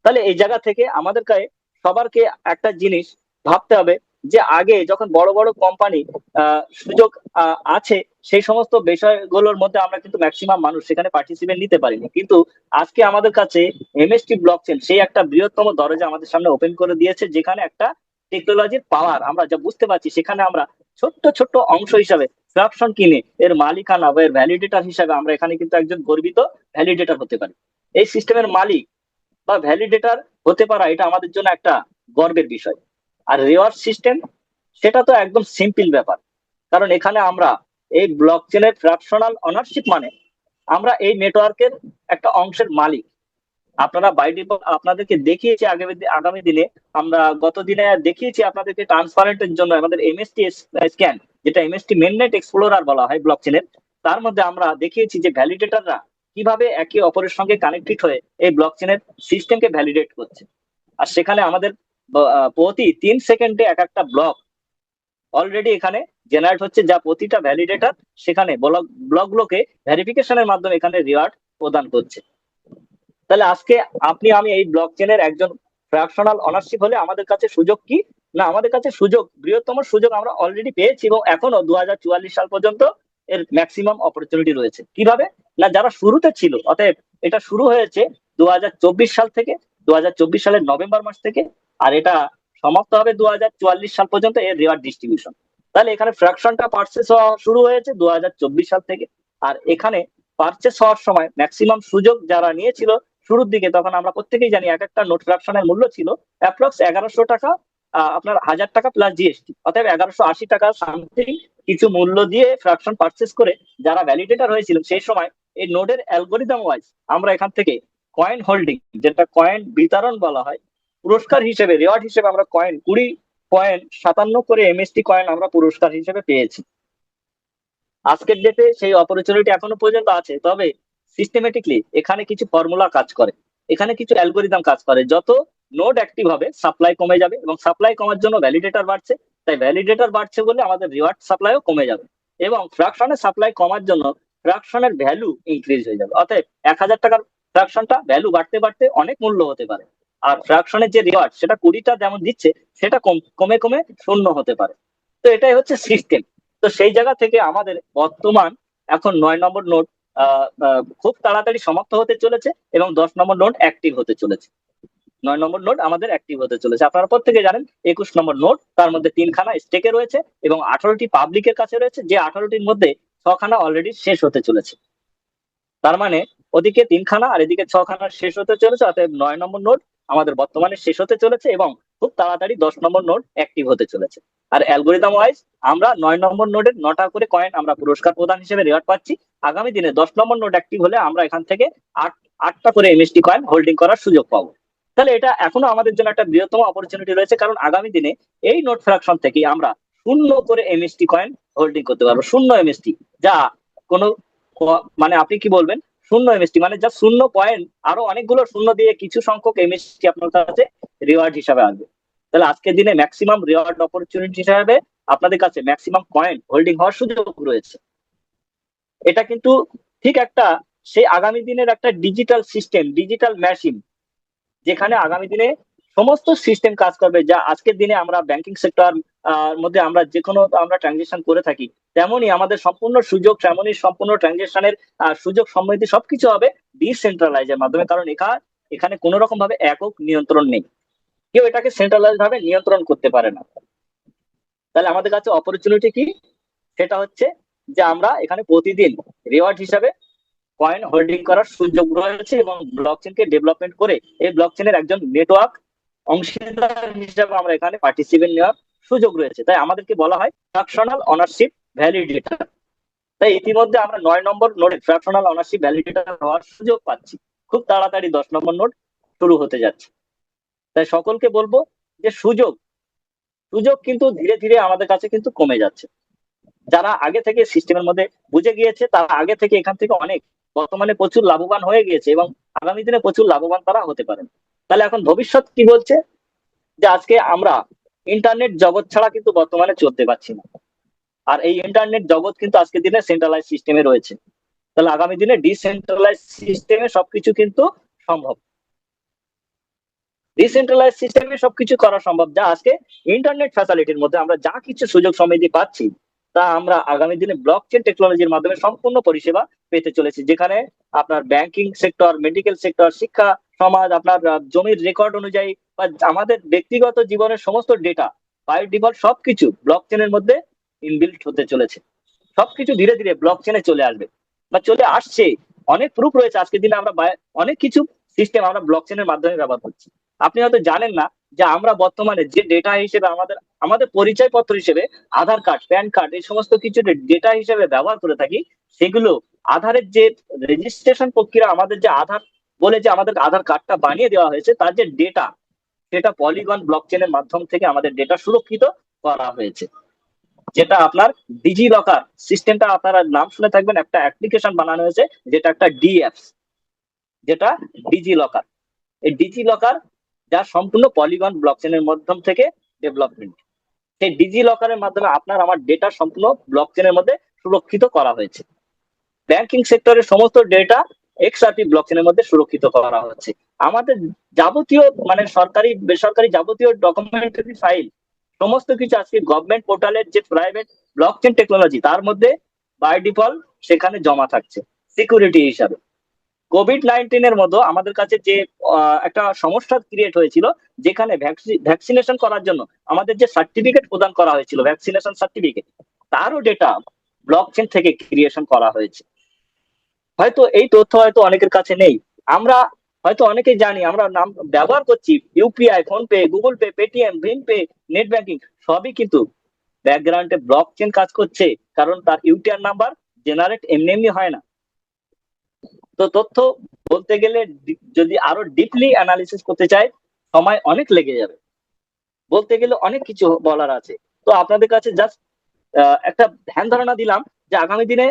তাহলে এই জায়গা থেকে আমাদেরকে সবারকে একটা জিনিস ভাবতে হবে যে আগে যখন বড় বড় কোম্পানি সুযোগ আছে সেই সমস্ত বিষয়গুলোর মধ্যে আমরা কিন্তু ম্যাক্সিমাম মানুষ সেখানে পার্টিসিপেট নিতে পারিনি, কিন্তু আজকে আমাদের কাছে এমএসটি ব্লকচেন সেই একটা বৃহত্তম দরজা আমাদের সামনে ওপেন করে দিয়েছে, যেখানে একটা টেকনোলজির পাওয়ার আমরা যা বুঝতে পারছি সেখানে আমরা ছোট্ট ছোট্ট অংশ হিসাবে ফ্র্যাকশন কিনে এর মালিকানা বা এর ভ্যালিডেটর হিসাবে আমরা এখানে কিন্তু একজন গর্বিত ভ্যালিডেটর হতে পারি। এই সিস্টেমের মালিক বা ভ্যালিডেটর হতে পারা এটা আমাদের জন্য একটা গর্বের বিষয়। আর রিওয়ার্ড সিস্টেম সেটা তো একদম সিম্পল ব্যাপার, কারণ এখানে আমরা এই ব্লকচেনের ফ্র্যাকশনাল অনারশিপ মানে আমরা এই নেটওয়ার্কের একটা অংশের মালিক। আপনারা বাই ডিফল্ট আপনাদেরকে দেখিয়েছি আগামী দিনে আমরা গত দিনে দেখিয়েছি আপনাদেরকে ট্রান্সপারেন্টের জন্য আমাদের এমএসটি স্ক্যান, যেটা এমএসটি মেননেট এক্সপ্লোরার বলা হয় ব্লকচেনের, তার মধ্যে আমরা দেখিয়েছি যে ভ্যালিডেটররা কিভাবে একে অপরের সঙ্গে কানেক্টেড হয়ে এই ব্লক চেনের সিস্টেমকে ভ্যালিডেট করছে। আর সেখানে আমাদের প্রতি 3 সেকেন্ডে এক একটা ব্লক অলরেডি এখানে জেনারেট হচ্ছে, যা প্রতিটা ভ্যালিডেটর সেখানে ব্লকগুলোকে ভেরিফিকেশনের মাধ্যমে এখানে রিওয়ার্ড প্রদান করছে। তাহলে আজকে আপনি আমি এই ব্লক চেনের একজন ফ্র্যাকশনাল অনারশিপ হলে আমাদের কাছে সুযোগ কি? না, আমাদের কাছে সুযোগ, বৃহত্তম সুযোগ আমরা অলরেডি পেয়েছি এবং এখনো 2044 সাল পর্যন্ত এর ম্যাক্সিমাম অপরচুনিটি রয়েছে। কিভাবে? না, যারা শুরুতে ছিল, অতএব এটা শুরু হয়েছে 2024 সাল থেকে, 2024 সালের নভেম্বর মাস থেকে, আর এটা সমাপ্ত হবে 2044 সাল পর্যন্ত এর রিওয়ার্ড ডিস্ট্রিবিউশন। তাহলে এখানে ফ্র্যাকশনটা পারচেস হওয়া শুরু হয়েছে 2024 সাল থেকে। আর এখানে পারচেস হওয়ার সময় ম্যাক্সিমাম সুযোগ যারা নিয়েছিল শুরুর দিকে, তখন আমরা প্রত্যেকেই জানি এক একটা নোট ফ্র্যাকশনের মূল্য ছিল অ্যাপ্রক্স 1100 টাকা, আপনার 1000 টাকা প্লাস জিএসটি, অতএব 1180 টাকা সামথিং কিছু মূল্য দিয়ে ফ্র্যাকশন পারচেস করে যারা ভ্যালিডেটর হয়েছিল সেই সময় এই নোডের অ্যালগোরিদম ওয়াইজ আমরা এখান থেকে কয়েন হোল্ডিং, যেটা কয়েন বিতরণ বলা হয়, পুরস্কার হিসেবে, রিওয়ার্ড হিসেবে আমরা কয়েন 20.57 করে এমএসটি কয়েন আমরা পুরস্কার হিসেবে পেয়েছি। আজকের ডেটে সেই অপরচুনিটি এখনো পর্যন্ত আছে, তবে সিস্টেমেটিকলি এখানে কিছু ফর্মুলা কাজ করে, এখানে কিছু অ্যালগোরিদম কাজ করে। যত নোড অ্যাক্টিভ হবে সাপ্লাই কমে যাবে এবং সাপ্লাই কমার জন্য ভ্যালিডেটর বাড়ছে, তাই ভ্যালিডেটর বাড়ছে বলে আমাদের রিওয়ার্ড সাপ্লাইও কমে যাবে এবং ফ্র্যাকশনের সাপ্লাই কমার জন্য ফ্র্যাকশনের ভ্যালু ইনক্রিজ হয়ে যাবে। অতএব 1000 টাকার ফ্র্যাকশনটা ভ্যালু বাড়তে বাড়তে অনেক মূল্য হতে পারে, আর ফ্র্যাকশনের যে রিওয়ার্ড সেটা 20টা যেমন দিচ্ছে সেটা কমে কমে শূন্য হতে পারে। তো এটাই হচ্ছে সিস্টেম। তো সেই জায়গা থেকে আমাদের বর্তমান এখন 9 নম্বর নোট খুব তাড়াতাড়ি সমাপ্ত হতে চলেছে এবং 10 নম্বর নোট অ্যাক্টিভ হতে চলেছে। 9 নম্বর নোট আমাদের অ্যাক্টিভ হতে চলেছে। আপনারা প্রত্যেকে জানেন 21 নম্বর নোট, তার মধ্যে 3খানা স্টেকে রয়েছে এবং 18টি পাবলিকের কাছে রয়েছে, যে 18টির মধ্যে 6খানা অলরেডি শেষ হতে চলেছে। তার মানে ওদিকে 3খানা আর এদিকে 6খানা শেষ হতে চলেছে, অতএব 9 নম্বর নোট আমাদের বর্তমানে শেষ হতে চলেছে এবং খুব তাড়াতাড়ি 10 নম্বর নোট অ্যাক্টিভ হতে চলেছে। আর অ্যালগোরিদম ওয়াইজ আমরা 9 নম্বর নোটের 9টা করে কয়েন আমরা পুরস্কার প্রদান হিসেবে রিওয়ার্ড পাচ্ছি। আগামী দিনে 10 নম্বর নোট অ্যাক্টিভ হলে আমরা এখান থেকে 8টা করে এমএসটি কয়েন হোল্ডিং করার সুযোগ পাবো। তাহলে এটা এখনো আমাদের জন্য একটা বৃহত্তম অপরচুনিটি রয়েছে, কারণ আগামী দিনে এই নোট ফ্র্যাকশন থেকে আমরা 0 করে এমএসটি কয়েন হোল্ডিং করতে পারবো। 0 এমএসটি, যা কোনো মানে আপনি কি বলবেন 0 এমএসটি মানে যা 0 পয়েন্ট, আরো অনেকগুলো শূন্য দিয়ে কিছু সংখ্যক এমএসটি আপনার কাছে রিওয়ার্ড হিসাবে আসবে। তাহলে আজকের দিনে ম্যাক্সিমাম রিওয়ার্ড অপরচুনিটি হিসাবে আপনাদের কাছে ম্যাক্সিমাম কয়েন হোল্ডিং হওয়ার সুযোগ রয়েছে। এটা কিন্তু ঠিক একটা সেই আগামী দিনের একটা ডিজিটাল সিস্টেম, ডিজিটাল মেশিন, যেখানে আগামী দিনে সমস্ত সিস্টেম কাজ করবে, যা আজকের দিনে আমরা ব্যাংকিং সেক্টর মধ্যে আমরা যে কোনো আমরা ট্রানজেকশন করে থাকি, তেমনই আমাদের সম্পূর্ণ সুযোগ, তেমনই সম্পূর্ণ ট্রানজেকশনের সুযোগ সমৃদ্ধি সবকিছু হবে ডিসেন্ট্রালাইজের মাধ্যমে, কারণ এখানে কোনো রকম ভাবে একক নিয়ন্ত্রণ নেই, কেউ এটাকে সেন্ট্রালাইজ ভাবে নিয়ন্ত্রণ করতে পারে না। তাহলে আমাদের কাছে অপরচুনিটি কি? সেটা হচ্ছে যে আমরা এখানে প্রতিদিন রিওয়ার্ড হিসাবে কয়েন হোল্ডিং করার সুযোগ রয়েছে এবং ব্লকচেনকে ডেভেলপমেন্ট করে এই ব্লকচেনের একজন নেটওয়ার্ক অংশীদার হিসাবে আমরা এখানে পার্টিসিপেট নেওয়ার সুযোগ রয়েছে। তাই আমাদেরকে বলা হয় ফ্র্যাকশনাল অনারশিপ ভ্যালিডেটর। তাই ইতিমধ্যে আমরা 9 নম্বর নোডে ফ্র্যাকশনাল অনারশিপ ভ্যালিডেটর হওয়ার সুযোগ পাচ্ছি। খুব তাড়াতাড়ি 10 নম্বর নোড শুরু হতে যাচ্ছে। তাই সকলকে বলবো যে সুযোগ কিন্তু ধীরে ধীরে আমাদের কাছে কিন্তু কমে যাচ্ছে। যারা আগে থেকে সিস্টেমের মধ্যে বুঝে গিয়েছে তারা আগে থেকে এখান থেকে অনেক বর্তমানে প্রচুর লাভবান হয়ে গিয়েছে এবং আগামী দিনে প্রচুর লাভবান তারা হতে পারেন। তাহলে এখন ভবিষ্যৎ কি বলছে? যে আজকে আমরা ইন্টারনেট জগৎ ছাড়া কিন্তু বর্তমানে চলতে পারছি না, আর এই ইন্টারনেট জগৎ কিন্তু আজকের দিনে সেন্ট্রালাইজ সিস্টেমে রয়েছে। তাহলে আগামী দিনে ডিসেন্ট্রালাইজ সিস্টেমে সবকিছু কিন্তু সম্ভব, ডিসেন্ট্রালাইজ সিস্টেমে সবকিছু করা সম্ভব। যা আজকে ইন্টারনেট ফ্যাসিলিটির মধ্যে আমরা যা কিছু সুযোগ সমৃদ্ধি পাচ্ছি, তা আমরা আগামী দিনে ব্লকচেন টেকনোলজির মাধ্যমে সম্পূর্ণ পরিষেবা পেতে চলেছি, যেখানে আপনার ব্যাংকিং সেক্টর, মেডিকেল সেক্টর, শিক্ষা, সমাজ, আপনার জমির রেকর্ড অনুযায়ী বা আমাদের ব্যক্তিগত জীবনের সমস্ত ডেটা বাই ডিফল্ট সবকিছু ব্লকচেনের মধ্যে ইনবিল্ট হতে চলেছে। সবকিছু ধীরে ধীরে ব্লকচেনে চলে আসবে বা চলে আসছে। অনেক প্রুফ রয়েছে আজকের দিনে, আমরা অনেক কিছু সিস্টেম আমরা ব্লকচেনের মাধ্যমে ব্যবহার করছি। আপনি হয়তো জানেন না যে আমরা বর্তমানে যে ডেটা হিসেবে আমাদের পরিচয়পত্র হিসেবে আধার কার্ড, প্যান কার্ড, এই সমস্ত কিছু ডেটা হিসেবে ব্যবহার করে থাকি, সেগুলো আধারের যে রেজিস্ট্রেশন প্রক্রিয়া, আমাদের যে আধার বলে যে আমাদের আধার কার্ডটা বানিয়ে দেওয়া হয়েছে, তার যে ডেটা, সেটা পলিগন ব্লকচেনের মাধ্যম থেকে আমাদের ডেটা সুরক্ষিত করা হয়েছে। যেটা আপনার ডিজি লকার সিস্টেমটা আপনারা নাম শুনে থাকবেন, একটা অ্যাপ্লিকেশন বানানো হয়েছে যেটা একটা ডিএপস, যেটা ডিজি লকার। এই ডিজি লকার যা সম্পূর্ণ পলিগন ব্লকচেনের মাধ্যম থেকে ডেভেলপমেন্ট, সেই ডিজি লকারের মাধ্যমে আপনার আমার ডেটা সম্পূর্ণ ব্লকচেনের মধ্যে সুরক্ষিত করা হয়েছে। ব্যাংকিং সেক্টরের সমস্ত ডেটা এক্সআরপি ব্লকচেনের মধ্যে সুরক্ষিত করা হচ্ছে। আমাদের যাবতীয় মানে সরকারি বেসরকারি যাবতীয় ডকুমেন্টারি ফাইল সমস্ত কিছু আজকে গভর্নমেন্ট পোর্টালের যে প্রাইভেট ব্লকচেন টেকনোলজি তার মধ্যে বাই ডিফল্ট সেখানে জমা থাকছে সিকিউরিটি হিসাবে। কোভিড-19 এর মতো আমাদের কাছে যে একটা সমস্যা ক্রিয়েট হয়েছিল, যেখানে ভ্যাকসিনেশন করার জন্য আমাদের যে সার্টিফিকেট প্রদান করা হয়েছিল ভ্যাকসিনেশন সার্টিফিকেট, তারও ডেটা ব্লকচেন থেকে ক্রিয়েশন করা হয়েছে। হয়তো এই তথ্য হয়তো অনেকের কাছে নেই, আমরা হয়তো অনেকেই জানি, আমরা নাম ব্যবহার করছি UPI, PhonePe, Google Pay, Paytm, ভিম পে, নেট ব্যাংকিং, সবই কিন্তু ব্যাকগ্রাউন্ডে ব্লকচেন কাজ করছে, কারণ তার ইউটিআর নাম্বার জেনারেট এমনি এমনি হয় না। তো তথ্য বলতে গেলে যদি আরো ডিপলি অ্যানালিসিস করতে চাই সময় অনেক লেগে যাবে, বলতে গেলে অনেক কিছু বলার আছে। তো আপনাদের কাছে জাস্ট একটা ধ্যান ধারণা দিলাম যে আগামী দিনে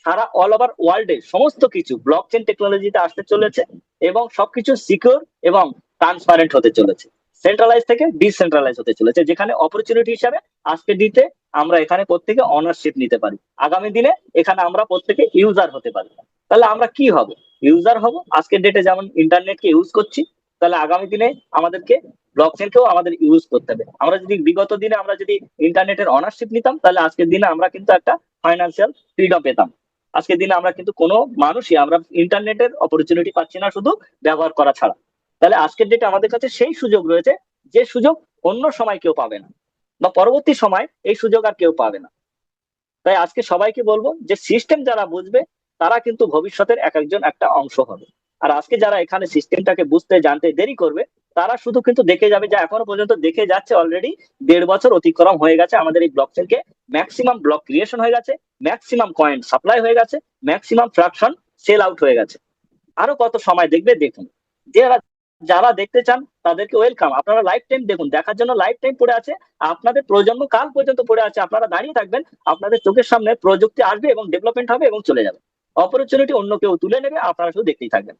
সারা অল ওভার ওয়ার্ল্ডে সমস্ত কিছু ব্লকচেন টেকনোলজিতে আসতে চলেছে এবং সবকিছু সিকিউর এবং ট্রান্সপারেন্ট হতে চলেছে, সেন্ট্রালাইজ থেকে ডিসেন্ট্রালাইজ হতে চলেছে, যেখানে অপরচুনিটি হিসাবে আজকে দিতে আমরা এখানে প্রত্যেকে অনারশিপ নিতে পারি, আগামী দিনে এখানে আমরা প্রত্যেকে ইউজার হতে পারি। তাহলে আমরা কি হব? ইউজার হব। আজকের ডেটে যেমন ইন্টারনেটকে ইউজ করছি, তাহলে আগামী দিনে আমাদেরকে ব্লকচেনকেও আমাদের ইউজ করতে হবে। আমরা যদি বিগত দিনে আমরা যদি ইন্টারনেটের অনারশিপ নিতাম, তাহলে আজকের দিনে আমরা কিন্তু একটা ফাইন্যান্সিয়াল ফ্রিডম পেতাম। আজকের দিনে আমরা কিন্তু কোনো মানুষই আমরা ইন্টারনেটের অপরচুনিটি পাচ্ছি না শুধু ব্যবহার করা ছাড়া। তাহলে আজকের ডেটে আমাদের কাছে সেই সুযোগ রয়েছে যে সুযোগ অন্য সময় কেউ পাবে না, বা পরবর্তী সময় এই সুযোগ আর কেউ পাবে না। তাই আজকে সবাইকে বলবো যে সিস্টেম যারা বুঝবে তারা কিন্তু ভবিষ্যতের এক একজন একটা অংশ হবে। আর আজকে যারা এখানে সিস্টেমটাকে বুঝতে জানতে দেরি করবে, তারা শুধু কিন্তু দেখে যাবে, যা এখনো পর্যন্ত দেখে যাচ্ছে, অলরেডি 1.5 বছর অতিক্রম হয়ে গেছে আমাদের এই ব্লকচেনকে, ম্যাক্সিমাম ব্লক ক্রিয়েশন হয়ে গেছে, ম্যাক্সিমাম কয়েন সাপ্লাই হয়ে গেছে, ম্যাক্সিমাম ফ্র্যাকশন সেল আউট হয়ে গেছে। আরো কত সময় দেখবে দেখুন। যারা যারা দেখতে চান তাদেরকে ওয়েলকাম, আপনারা লাইফ টাইম দেখুন, দেখার জন্য লাইফ টাইম পড়ে আছে, আপনাদের প্রজন্ম কাল পর্যন্ত পড়ে আছে। আপনারা দাঁড়িয়ে থাকবেন, আপনাদের চোখের সামনে প্রযুক্তি আসবে এবং ডেভেলপমেন্ট হবে এবং চলে যাবে, অপরচুনিটি অন্য কেউ তুলে নেবে, আপনারা শুধু দেখতেই থাকবেন।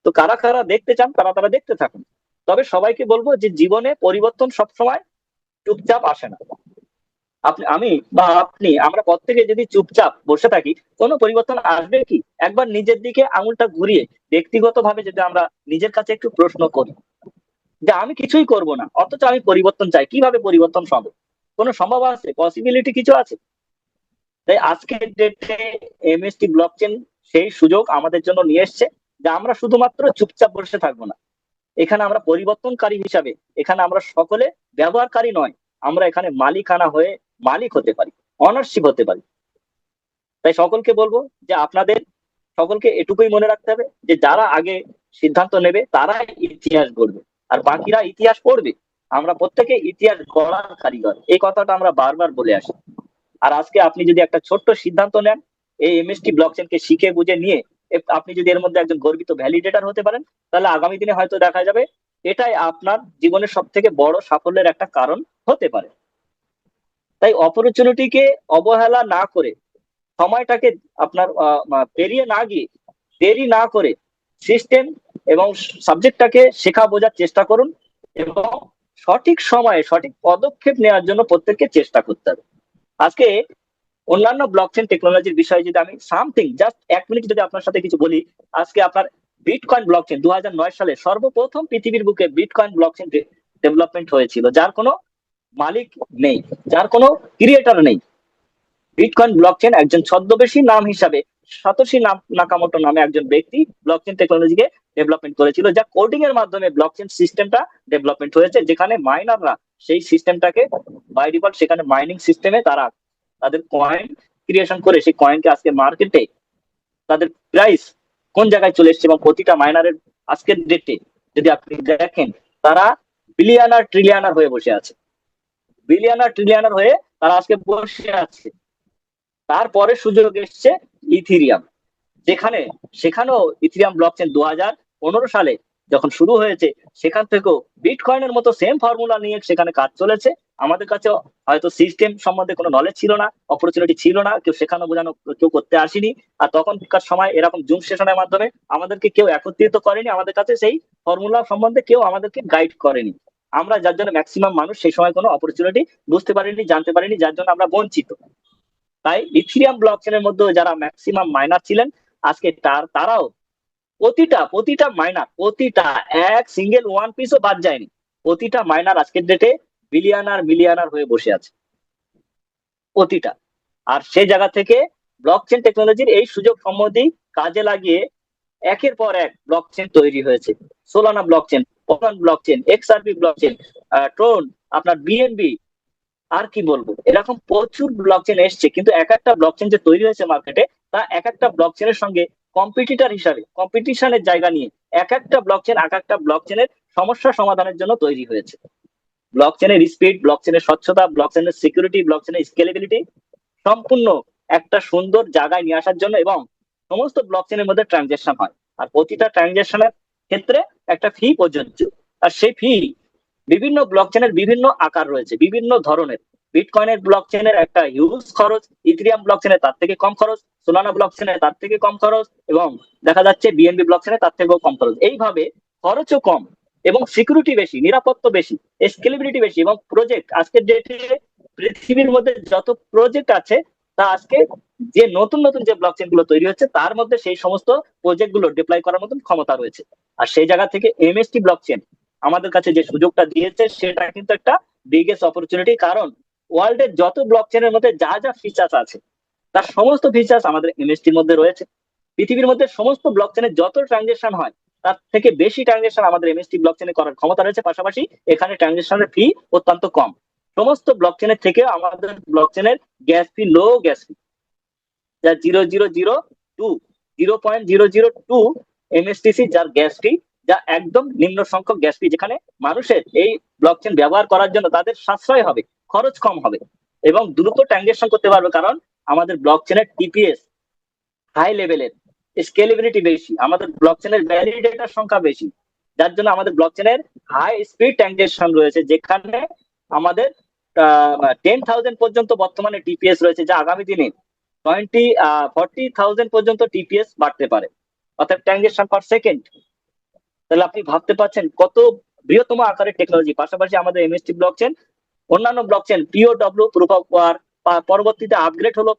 তো কারা কারা দেখতে চান তারা তারা দেখতে থাকুন। তবে সবাইকে বলবো যে জীবনে পরিবর্তন সবসময় চুপচাপ আসে না। আমি বা আপনি আমরা প্রত্যেকে যদি চুপচাপ বসে থাকি, কোনো পরিবর্তন আসবে কি? একবার নিজের দিকে আঙুলটা ঘুরিয়ে ব্যক্তিগতভাবে যদি আমরা নিজের কাছে একটু প্রশ্ন করি যে আমি কিছুই করব না অথচ আমি পরিবর্তন চাই, কিভাবে পরিবর্তন সম্ভব? কোনো সম্ভব আছে? পসিবিলিটি কিছু আছে? তাই আজকের ডেটে এমএসটি ব্লকচেন সেই সুযোগ আমাদের জন্য নিয়ে এসছে যে আমরা শুধুমাত্র চুপচাপ বসে থাকবো না, এখানে আমরা পরিবর্তনকারী হিসাবে, এখানে আমরা সকলে ব্যবহারকারী নয়, আমরা এখানে মালিকানা হয়ে মালিক হতে পারি, অনারশিপ হতে পারি। তাই সকলকে বলবো যে আপনাদের সকলকে এটুকুই মনে রাখতে হবে যে যারা আগে সিদ্ধান্ত নেবে তারাই ইতিহাস গড়বে, আর বাকিরা ইতিহাস পড়বে। আমরা প্রত্যেকে ইতিহাস গড়ার কারিগর, এই কথাটা আমরা বারবার বলে আসি। আর আজকে আপনি যদি একটা ছোট্ট সিদ্ধান্ত নেন, এই এমএসটি ব্লকচেনকে শিখে বুঝে নিয়ে আপনি যদি এর মধ্যে একজন গর্বিত ভ্যালিডেটর হতে পারেন, তাহলে আগামী দিনে হয়তো দেখা যাবে এটাই আপনার জীবনের সব থেকে বড় সাফল্যের একটা কারণ হতে পারে। তাই অপরচুনিটিকে অবহেলা না করে, সময়টাকে আপনার পেরিয়ে না গিয়ে, দেরি না করে সিস্টেম এবং সাবজেক্টটাকে শেখা বোঝার চেষ্টা করুন এবং সঠিক সময়ে সঠিক পদক্ষেপ নেওয়ার জন্য প্রত্যেককে চেষ্টা করতে হবে। আজকে অন্যান্য ব্লকচেন টেকনোলজির বিষয়ে যদি আমি সামথিং জাস্ট 1 মিনিট যদি আপনার সাথে কিছু বলি, আজকে আপনার বিটকয়েন ব্লকচেন 2009 সালে সর্বপ্রথম পৃথিবীর বুকে বিটকয়েন ব্লকচেন ডেভেলপমেন্ট হয়েছিল, যার কোনো মালিক নেই, যার কোনো ক্রিয়েটর নেই। বিটকয়েন ব্লকচেন একজন ছদ্মবেশী নাম হিসাবে সাতোশি নাকামোটো নামে একজন ব্যক্তি ব্লকচেন টেকনোলজিকে ডেভেলপমেন্ট করেছিল, যা কোডিং এর মাধ্যমে ব্লকচেন সিস্টেমটা ডেভেলপমেন্ট হয়েছে, যেখানে মাইনাররা সেই সিস্টেমটাকে বাই ডিফল্ট সেখানে মাইনিং সিস্টেমে তারা তাদের কয়েন ক্রিয়েশন করে সেই কয়েনকে আজকে মার্কেটে তাদের প্রাইস কোন জায়গায় চলে এসেছে, এবং প্রতিটা মাইনারের আজকের ডেটে যদি আপনি দেখেন তারা বিলিয়নার ট্রিলিয়নার হয়ে বসে আছে, বিলিয়নার ট্রিলিয়নার হয়ে তারা আজকে বসে আছে। তারপরে সুযোগ এসছে ইথিরিয়াম, সেখানেও ইথিরিয়াম ব্লকচেন 2015 সালে যখন শুরু হয়েছে, সেখান থেকেও বিটকয়েনের মতো সেম ফর্মুলা নিয়ে সেখানে কাজ চলেছে আমাদের কাছে হয়তো সিস্টেম সম্বন্ধে কোনো নলেজ ছিল না, অপরচুনিটি ছিল না, কেউ শেখানো বোঝানো কেউ করতে আসেনি। আর তখনকার সময় এরকম জুম সেশনের মাধ্যমে আমাদেরকে কেউ একত্রিত করেনি, আমাদের কাছে সেই ফর্মুলা সম্বন্ধে কেউ আমাদেরকে গাইড করেনি। আমরা যার জন্য ম্যাক্সিমাম মানুষ সেই সময় কোনো অপরচুনিটি বুঝতে পারিনি, জানতে পারিনি, যার জন্য আমরা বঞ্চিত। তাই ইথিরিয়াম ব্লক চেনের মধ্যে যারা ম্যাক্সিমাম মাইনার ছিলেন, আজকে তারাও প্রতিটা মাইনার, প্রতিটা এক সিঙ্গেল ওয়ান পিসও বাদ যায়নি। প্রতিটা মাইনার আজকের ডেটে মিলিয়নার হয়ে বসে আছে প্রতিটা। আর সেই জায়গা থেকে ব্লকচেন টেকনোলজির এই সুযোগ সম্বন্ধে কাজে লাগিয়ে একের পর এক ব্লকচেন তৈরি হয়েছে। সোলানা ব্লকচেন, পলন ব্লকচেন, এক্সআরপি ব্লকচেন, ট্রোন, আপনার বিএনবি, আর কি বলবো, এরকম প্রচুর ব্লকচেন এসছে। কিন্তু এক একটা ব্লকচেন যে তৈরি হয়েছে মার্কেটে, তা এক একটা ব্লকচেনের সঙ্গে কম্পিটিটর হিসাবে, কম্পিটিশনের জায়গা নিয়ে এক একটা ব্লকচেনের সমস্যা সমাধানের জন্য তৈরি হয়েছে। ব্লকচেনের স্পিড, ব্লকচেনের স্বচ্ছতা, ব্লকচেনের সিকিউরিটি, ব্লকচেনের স্কেলেবিলিটি সম্পূর্ণ একটা সুন্দর জায়গায় নিয়ে আসার জন্য, এবং সমস্ত ব্লকচেনের মধ্যে ট্রানজেকশন হয়। আর প্রতিটা ট্রানজেকশনের ক্ষেত্রে একটা ফি প্রযোজ্য। আর সেই ফি বিভিন্ন ব্লকচেনের বিভিন্ন আকার রয়েছে, বিভিন্ন ধরনের। বিটকয়েনের ব্লকচেনের একটা হিউজ খরচ, ইথিরিয়াম ব্লকচেনের তার থেকে কম খরচ, সোলানা ব্লকচেনের তার থেকে কম খরচ, এবং দেখা যাচ্ছে বিএনবি ব্লকচেনের তার থেকেও কম খরচ। এইভাবে খরচও কম এবং সিকিউরিটি বেশি, নিরাপত্তা বেশি, স্কেলেবিলিটি বেশি, এবং প্রজেক্ট আজকের ডেটে পৃথিবীর মধ্যে যত প্রজেক্ট আছে, তা আজকে যে নতুন নতুন যে ব্লকচেন গুলো তৈরি হচ্ছে তার মধ্যে সেই সমস্ত প্রজেক্ট গুলো ডিপ্লয় করার মতন ক্ষমতা রয়েছে। আর সেই জায়গা থেকে এমএসটি ব্লকচেন আমাদের কাছে যে সুযোগটা দিয়েছে, সেটা কিন্তু একটা বিগেস্ট অপরচুনিটি। কারণ ওয়ার্ল্ডের যত ব্লকচেনের মধ্যে যা যা ফিচার্স আছে, তার সমস্ত ফিচার্স আমাদের এমএসটির মধ্যে রয়েছে। পৃথিবীর মধ্যে সমস্ত ব্লকচেনে যত ট্রানজেকশন হয়, তার থেকে বেশি ট্রানজেকশন আমাদের এমএসটি ব্লকচেনে করার ক্ষমতা রয়েছে। পাশাপাশি এখানে ট্রানজেকশনের ফি অত্যন্ত কম। সমস্ত ব্লকচেনের থেকে আমাদের ব্লকচেনের গ্যাস ফি যা 0.002 এমএসটিসি, যার গ্যাস ফি, যা একদম নিম্ন সংখ্যক গ্যাস ফি, যেখানে মানুষের এই ব্লকচেন ব্যবহার করার জন্য তাদের সাশ্রয় হবে, খরচ কম হবে এবং দ্রুত ট্রানজেকশন করতে পারবে। কারণ আমাদের ব্লকচেনের টিপিএস হাই লেভেলের, স্কেলেবিলিটি বেশি, আমাদের ব্লকচেনের ভ্যালিডেটর সংখ্যা বেশি, যার জন্য আমাদের ব্লকচেনের হাই স্পিড ট্রানজেকশন রয়েছে, যেখানে আমাদের 10,000 পর্যন্ত বর্তমানে টিপিএস রয়েছে, যা আগামী দিনে 40,000 পর্যন্ত টিপিএস বাড়তে পারে, অর্থাৎ ট্রানজেকশন পার সেকেন্ড। তাহলে আপনি ভাবতে পারছেন কত বৃহত্তম আকারের টেকনোলজি। পাশাপাশি আমাদের এমএসটি ব্লকচেন অন্যান্য ব্লকচেন পিওডব্লিউ, প্রুফ অফ ওয়ার্ক, পরবর্তীতে আপগ্রেড হলো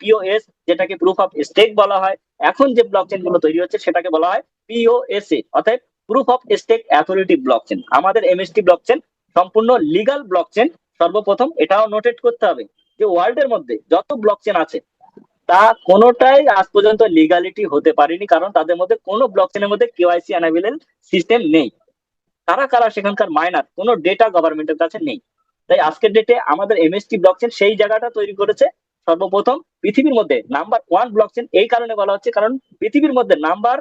পিওএস, যেটাকে প্রুফ অফ স্টেক বলা হয়। এখন যে ব্লকচেন গুলো তৈরি হচ্ছে সেটাকে বলা হয় পিওএসএ, অর্থাৎ proof of stake authority blockchain. আমাদের এমএসটি ব্লকচেন সম্পূর্ণ লিগাল ব্লকচেন। সর্বপ্রথম এটাও নোটেট করতে হবে যে ওয়ার্ল্ডের মধ্যে যত ব্লকচেন আছে, তা কোনোটাই আজ পর্যন্ত লিগালিটি হতে পারেনি, কারণ তাদের মধ্যে কোনো ব্লকচেনের মধ্যে কেওয়াইসি এনাবেল সিস্টেম নেই। কারা কারা সেখানকার মাইনার, কোনো ডেটা গভর্নমেন্টের কাছে নেই। তাই আজকের ডেটে আমাদের এমএসটি ব্লকচেন সেই জায়গাটা তৈরি করেছে। সর্বপ্রথম পৃথিবীর মধ্যে নাম্বার ওয়ান ব্লকচেন এই কারণে বলা হচ্ছে, কারণ পৃথিবীর মধ্যে নাম্বার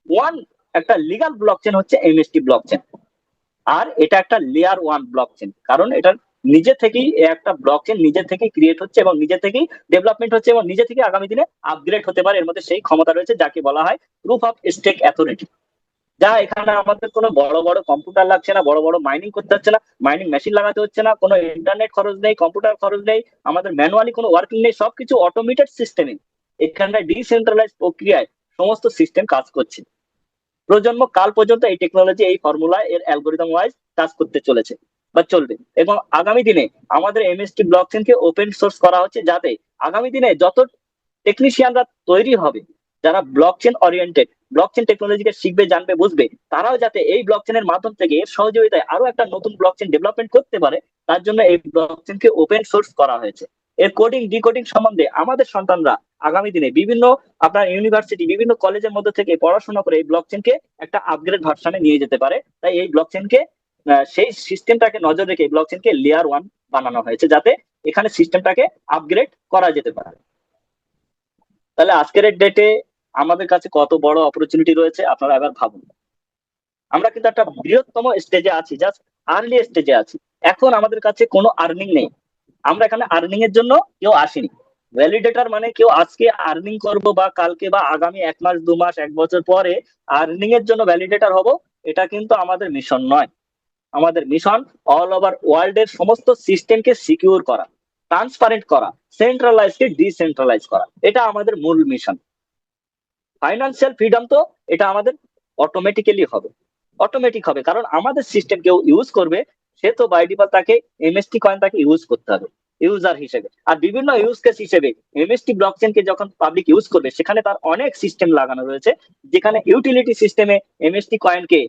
ওয়ান একটা লিগাল ব্লকচেন হচ্ছে এমএসটি ব্লকচেন। আর এটা একটা লেয়ার ওয়ান ব্লকচেন, কারণ এটা নিজে থেকেই একটা ব্লকচেন নিজে থেকেই ক্রিয়েট হচ্ছে এবং নিজে থেকেই ডেভেলপমেন্ট হচ্ছে এবং নিজে থেকে আগামী দিনে আপগ্রেড হতে পারে। এর মধ্যে সেই ক্ষমতা রয়েছে যাকে বলা হয় প্রুফ অফ স্টেক অথরিটি, যা এখানে আমাদের কোনো বড় বড় কম্পিউটার লাগছে না, বড় বড় মাইনিং করতে হচ্ছে না, মাইনিং মেশিন লাগাতে হচ্ছে না, কোনো ইন্টারনেট খরচ নেই, কম্পিউটার খরচ নেই, আমাদের ম্যানুয়ালি কোনো ওয়ার্কিং নেই, সবকিছু অটোমেটেড সিস্টেমে, এখানে ডিসেন্ট্রালাইজ প্রক্রিয়ায় সমস্ত সিস্টেম কাজ করছে। প্রজন্ম কাল পর্যন্ত এই টেকনোলজি, এই ফর্মুলা, এর অ্যালগোরিদম ওয়াইজ কাজ করতে চলেছে বা চলবে। এবং আগামী দিনে আমাদের এমএসটি ব্লকচেনকে ওপেন সোর্স করা হচ্ছে, যাতে আগামী দিনে যত টেকনিশিয়ানরা তৈরি হবে, যারা ব্লকচেন ওরিয়েন্টেড, ব্লকচেন টেকনোলজিকে শিখবে, জানবে, বুঝবে, তারাও যাতে এই ব্লকচেনের মাধ্যম থেকে এর সহযোগিতায় আরো একটা নতুন ব্লকচেন ডেভেলপমেন্ট করতে পারে, তার জন্য এই ব্লকচেনকে ওপেন সোর্স করা হয়েছে। এর কোডিং ডিকোডিং সম্বন্ধে আমাদের সন্তানরা আগামী দিনে বিভিন্ন আপনার ইউনিভার্সিটি, বিভিন্ন কলেজের মধ্যে থেকে পড়াশোনা করে এই ব্লকচেনকে একটা আপগ্রেড ভার্সনে নিয়ে যেতে পারে। তাই এই ব্লকচেনকে সেই সিস্টেমটাকে নজর রেখে ব্লকচেনকে লেয়ার ওয়ান বানানো হয়েছে, যাতে এখানে সিস্টেমটাকে আপগ্রেড করা যেতে পারে। তাহলে আজকের ডেটে আমাদের কাছে কত বড় অপরচুনিটি রয়েছে আপনারা এবার ভাবুন। আমরা কিন্তু একটা বৃহত্তম স্টেজে আছি, জাস্ট আর্লি স্টেজে আছি। এখন আমাদের কাছে কোনো আর্নিং নেই, আমরা এখানে আর্নিং এর জন্য কেউ আসিনি। ভ্যালিডেটর মানে কেউ আজকে আর্নিং করব বা কালকে বা আগামী 1 মাস 2 মাস 1 বছর পরে আর্নিং এর জন্য ভ্যালিডেটর হব, এটা কিন্তু আমাদের মিশন নয়। আমাদের মিশন অল ওভার ওয়ার্ল্ড এর সমস্ত সিস্টেমকে সিকিউর করা, ট্রান্সপারেন্ট করা, সেন্ট্রালাইজ কে ডিসেন্ট্রালাইজ করা, এটা আমাদের মূল মিশন। ফাইন্যান্সিয়াল ফ্রিডম তো এটা আমাদের অটোমেটিক্যালি হবে, অটোমেটিক হবে, কারণ আমাদের সিস্টেম কেউ ইউজ করবে, সে তো বাই ডিফল্ট তাকে এমএসটি কয়েন তাকে ইউজ করতে হবে ইউজার হিসেবে। আর বিভিন্ন ইউজ কেস হিসেবে এমএসটি ব্লকচেন কে যখন পাবলিক ইউজ করবে, সেখানে তার অনেক সিস্টেম লাগানো রয়েছে, যেখানে ইউটিলিটি সিস্টেমে এমএসটি কয়েনকে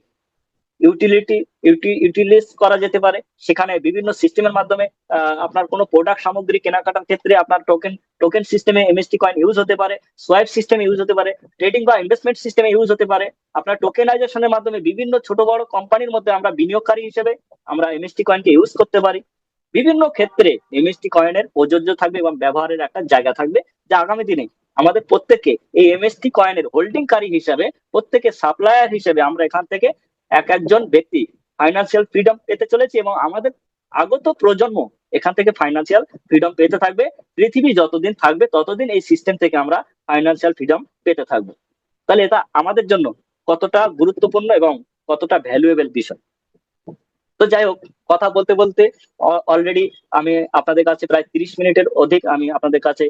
ইউটিলাইজ করা যেতে পারে। সেখানে বিভিন্ন সিস্টেমের মাধ্যমে আপনার কোনো প্রোডাক্ট সামগ্রী কেনাকাটার ক্ষেত্রে আপনার টোকেন সিস্টেমে এমএসটি কয়েন ইউজ হতে পারে, সোয়াইপ সিস্টেমে ইউজ হতে পারে, ট্রেডিং বা ইনভেস্টমেন্ট সিস্টেমে ইউজ হতে পারে। আপনার টোকেনাইজেশনের মাধ্যমে বিভিন্ন ছোট বড় কোম্পানির মধ্যে আমরা বিনিয়োগকারী হিসেবে আমরা এমএসটি কয়েনকে ইউজ করতে পারি। বিভিন্ন ক্ষেত্রে এমএসটি কয়েনের প্রযোজ্য থাকবে এবং ব্যবহারের একটা জায়গা থাকবে, যা আগামী দিনে আমাদের প্রত্যেককে এই এমএসটি কয়েনের হোল্ডিংকারী হিসেবে, প্রত্যেকে সাপ্লায়ার হিসেবে আমরা এখান থেকে এক একজন ব্যক্তি ফাইন্যান্সিয়াল ফ্রিডম পেতে চলেছি, এবং আমাদের আগত প্রজন্ম এখান থেকে ফাইন্যান্সিয়াল ফ্রিডম পেতে থাকবে। পৃথিবী যতদিন থাকবে ততদিন এই সিস্টেম থেকে আমরা ফাইন্যান্সিয়াল ফ্রিডম পেতে থাকবো। তাহলে এটা আমাদের জন্য কতটা গুরুত্বপূর্ণ এবং কতটা ভ্যালুয়েবল বিষয়। তো যাই হোক, কথা বলতে বলতে অলরেডি আমি আপনাদের কাছে প্রায় 30 মিনিটের অধিক আমি আপনাদের কাছে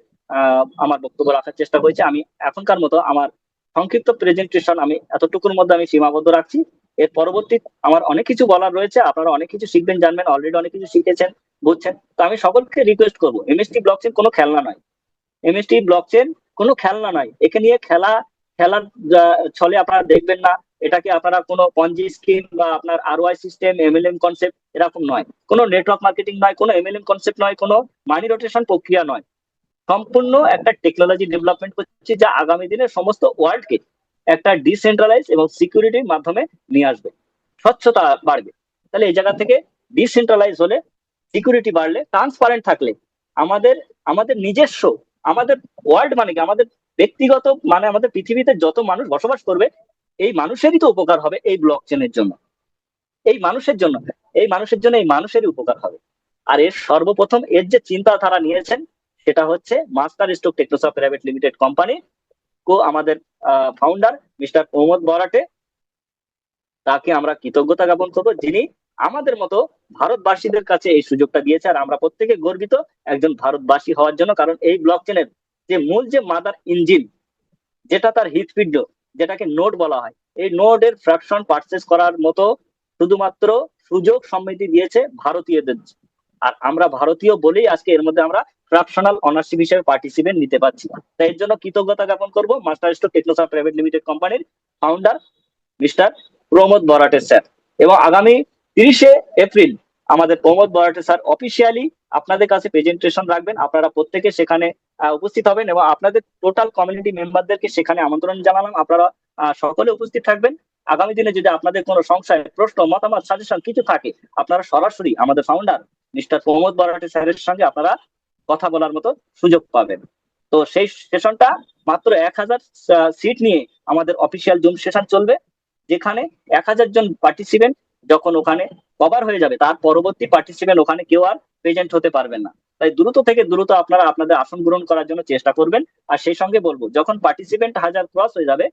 আমার বক্তব্য রাখার চেষ্টা করেছি। আমি এখনকার মতো আমার সংক্ষিপ্ত প্রেজেন্টেশন আমি এতটুকুর মধ্যে আমি সীমাবদ্ধ রাখছি। এর পরবর্তী আমার অনেক কিছু বলার রয়েছে, আপনারা অনেক কিছু শিখবেন, জানবেন, অলরেডি অনেক কিছু শিখেছেন, বুঝছেন। তো আমি সকলকে রিকোয়েস্ট করবো, এমএসটি ব্লকচেন কোনো খেলনা নয়, এমএসটি ব্লকচেন কোনো খেলনা নয়। একে নিয়ে খেলার ছলে আপনারা দেখবেন না এটাকে আপনারা কোনো পঞ্জি স্কিম বা আপনার আরওআই সিস্টেম, এমএলএম কনসেপ্ট এরকম নয়, কোনো নেটওয়ার্ক মার্কেটিং নয়, কোনো এমএলএম কনসেপ্ট নয়, কোনো মানি রোটেশন প্রক্রিয়া নয়। সম্পূর্ণ একটা টেকনোলজি ডেভেলপমেন্ট করছে, যা আগামী দিনে সমস্ত ওয়ার্ল্ডকে একটা ডিসেন্ট্রালাইজ এবং সিকিউরিটির মাধ্যমে নিয়ে আসবে, স্বচ্ছতা বাড়বে। তাহলে এই জায়গা থেকে ডিসেন্ট্রালাইজ হলে, সিকিউরিটি বাড়লে, ট্রান্সপারেন্ট থাকলে আমাদের আমাদের নিজস্ব, আমাদের ওয়ার্ল্ড মানে কি আমাদের ব্যক্তিগত, মানে আমাদের পৃথিবীতে যত মানুষ বসবাস করবে, এই মানুষেরই তো উপকার হবে এই ব্লকচেনের জন্য, এই মানুষের জন্য, এই মানুষের জন্য, এই মানুষেরই উপকার হবে। আর এর সর্বপ্রথম এর যে চিন্তাধারা নিয়েছেন সেটা হচ্ছে Master Stroke Technosoft Private Limited company আমাদের ফাউন্ডার মিস্টার প্রমোদ বরাটে। তাকে আমরা কৃতজ্ঞতা জ্ঞাপন করবো, যিনি আমাদের মতো ভারতবাসীদের কাছে এই সুযোগটা দিয়েছে। আর আমরা প্রত্যেকে গর্বিত একজন ভারতবাসী হওয়ার জন্য, কারণ এই ব্লকচেনের যে মূল যে মাদার ইঞ্জিন, যেটা তার হৃৎপিণ্ড, যেটাকে নোড বলা হয়, এই নোডের ফ্র্যাকশন পারচেস করার মতো শুধুমাত্র সুযোগ সমৃদ্ধি দিয়েছে ভারতীয়দের। আর আমরা ভারতীয় বলেই আজকে এর মধ্যে আমরা ফ্র্যাকশনাল অনারশিপ হিসেবে পার্টিসিপেট নিতে পারছি। তাই এর জন্য কৃতজ্ঞতা জ্ঞাপন করবো master Stroke Technosoft Private limited কোম্পানির ফাউন্ডার মিস্টার প্রমোদ বরাটে স্যার। এবং আগামী 30শে এপ্রিল আমাদের প্রমোদ বরাটে স্যার অফিসিয়ালি আপনাদের কাছে প্রেজেন্টেশন রাখবেন। আপনারা প্রত্যেকে সেখানে উপস্থিত হবেন এবং আপনাদের টোটাল কমিউনিটি মেম্বারদেরকে সেখানে আমন্ত্রণ জানালাম। আপনারা সকলে উপস্থিত থাকবেন। আগামী দিনে যদি আপনাদের কোনো সংশয়, প্রশ্ন, মতামত, সাজেশন কিছু থাকে, আপনারা সরাসরি আমাদের ফাউন্ডার মিস্টার প্রমোদ বরাটে স্যারের সঙ্গে আপনারা কথা বলার মতো সুযোগ পাবেন। তো সেই সেশনটা মাত্র 1000 সিট নিয়ে আমাদের অফিসিয়াল জুম সেশন চলবে, যেখানে 1000 জন পার্টিসিপেন্ট যখন ওখানে কভার হয়ে যাবে, তার পরবর্তী পার্টিসিপেন্ট ওখানে কেউ আর প্রেজেন্ট হতে পারবেন না। তাই দ্রুত থেকে দ্রুত আপনারা আপনাদের আসন গ্রহণ করার জন্য চেষ্টা করবেন। আর সেই সঙ্গে বলবো, যখন পার্টিসিপেন্ট 1000 ক্রস হয়ে যাবে,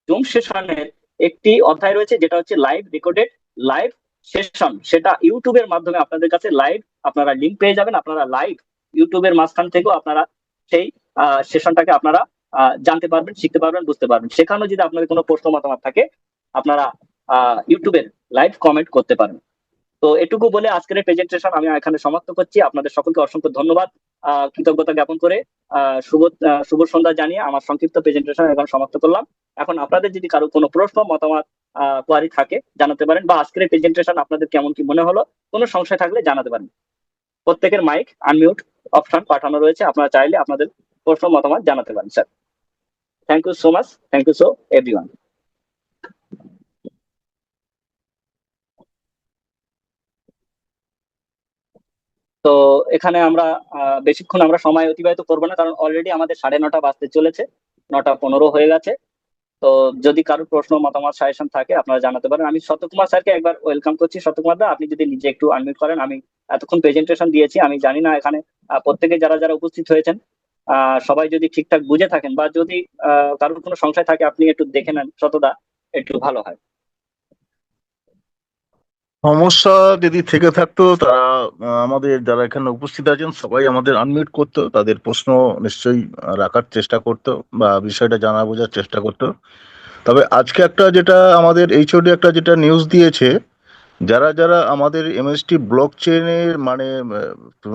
জুম সেশনের একটি অধ্যায় রয়েছে যেটা হচ্ছে লাইভ রেকর্ডেড লাইভ সেশন। সেটা ইউটিউবের মাধ্যমে আপনাদের কাছে লাইভ আপনারা লিঙ্ক পেয়ে যাবেন। আপনারা লাইভ ইউটিউবের মাঝখান থেকেও আপনারা সেই সেশনটাকে আপনারা জানতে পারবেন, শিখতে পারবেন, বুঝতে পারবেন। সেখানেও যদি আপনাদের কোনো প্রশ্ন মতামত থাকে, আপনারা ইউটিউবের লাইভ কমেন্ট করতে পারেন। তো এটুকু বলে আজকের প্রেজেন্টেশন আমি এখানে সমাপ্ত করছি। আপনাদের সকলকে অসংখ্য ধন্যবাদ, কৃতজ্ঞতা জ্ঞাপন করে শুভ সন্ধ্যা জানিয়ে আমার সংক্ষিপ্ত প্রেজেন্টেশন এখন সমাপ্ত করলাম। এখন আপনাদের যদি কারো কোনো প্রশ্ন, মতামত, কোয়ারি থাকে জানাতে পারেন, বা আজকের প্রেজেন্টেশন আপনাদের কেমন কি মনে হলো, কোনো সংশয় থাকলে জানাতে পারেন। প্রত্যেকের মাইক আনমিউট অপশন পাঠানো রয়েছে, আপনারা চাইলে আপনাদের প্রশ্ন, মতামত জানাতে পারেন। Sir, thank you so much, thank you so everyone. তো এখানে আমরা বেশিক্ষণ আমরা সময় অতিবাহিত করবো না, কারণ অলরেডি আমাদের 9:30 বাজতে চলেছে, 9:15 হয়ে গেছে। তো যদি কারো প্রশ্ন, মতামত, সাজেশন থাকে আপনারা জানাতে পারেন। আমি শতকুমার স্যারকে একবার ওয়েলকাম করছি। শতকুমার দা, আপনি যদি নিজে একটু আনমিউট করেন। আমি এতক্ষণ প্রেজেন্টেশন দিয়েছি, আমি জানি না এখানে প্রত্যেকে যারা যারা উপস্থিত হয়েছেন সবাই যদি ঠিকঠাক বুঝে থাকেন, বা যদি কারোর কোনো সংশয় থাকে আপনি একটু দেখে নেন শতদা, একটু ভালো হয়। সমস্যা যদি থেকে থাকতো তারা আমাদের যারা এখানে উপস্থিত আছেন সবাই আমাদের আনমিউট করতো, তাদের প্রশ্ন নিশ্চয়ই রাখার চেষ্টা করতো বা বিষয়টা জানা বোঝার চেষ্টা করতো। তবে আজকে একটা যেটা আমাদের এইচওডি একটা যেটা নিউজ দিয়েছে, যারা যারা আমাদের এমএসটি ব্লক চেনের মানে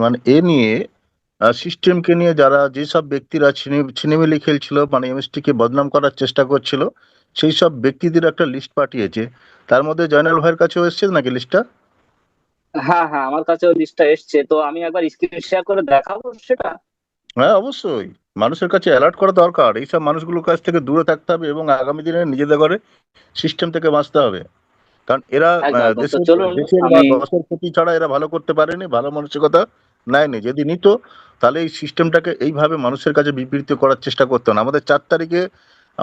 মানে এ নিয়ে সিস্টেমকে নিয়ে যারা যেসব ব্যক্তিরা ছিনিমিনি খেলছিল, মানে এমএসটি কে বদনাম করার চেষ্টা করছিল, সেই সব ব্যক্তিদের একটা লিস্ট পাঠিয়েছে। তার মধ্যে জয়নাল ভাইয়ের কাছেও এসছে নাকি লিস্টটা? হ্যাঁ হ্যাঁ, আমার কাছেও লিস্টটা এসছে, তো আমি একবার স্ক্রিন শেয়ার করে দেখাবো সেটা। হ্যাঁ, অবশ্যই। মানুষের কাছে অ্যালার্ট করা দরকার, এইসব মানুষগুলোর কাছ থেকে দূরে থাকতে হবে এবং আগামী দিনে নিজেদের ঘরে সিস্টেম থেকে বাঁচতে হবে। কারণ এরা একদম একদম, তো দেশের চলুন দেশের বা আমি দশের ক্ষতি ছাড়া এরা ভালো করতে পারেনি, ভালো মানসিকতা নেয়নি। যদি নিত তাহলে এই সিস্টেমটাকে এইভাবে মানুষের কাছে বিবৃত করার চেষ্টা করতো না। আমাদের 4 তারিখে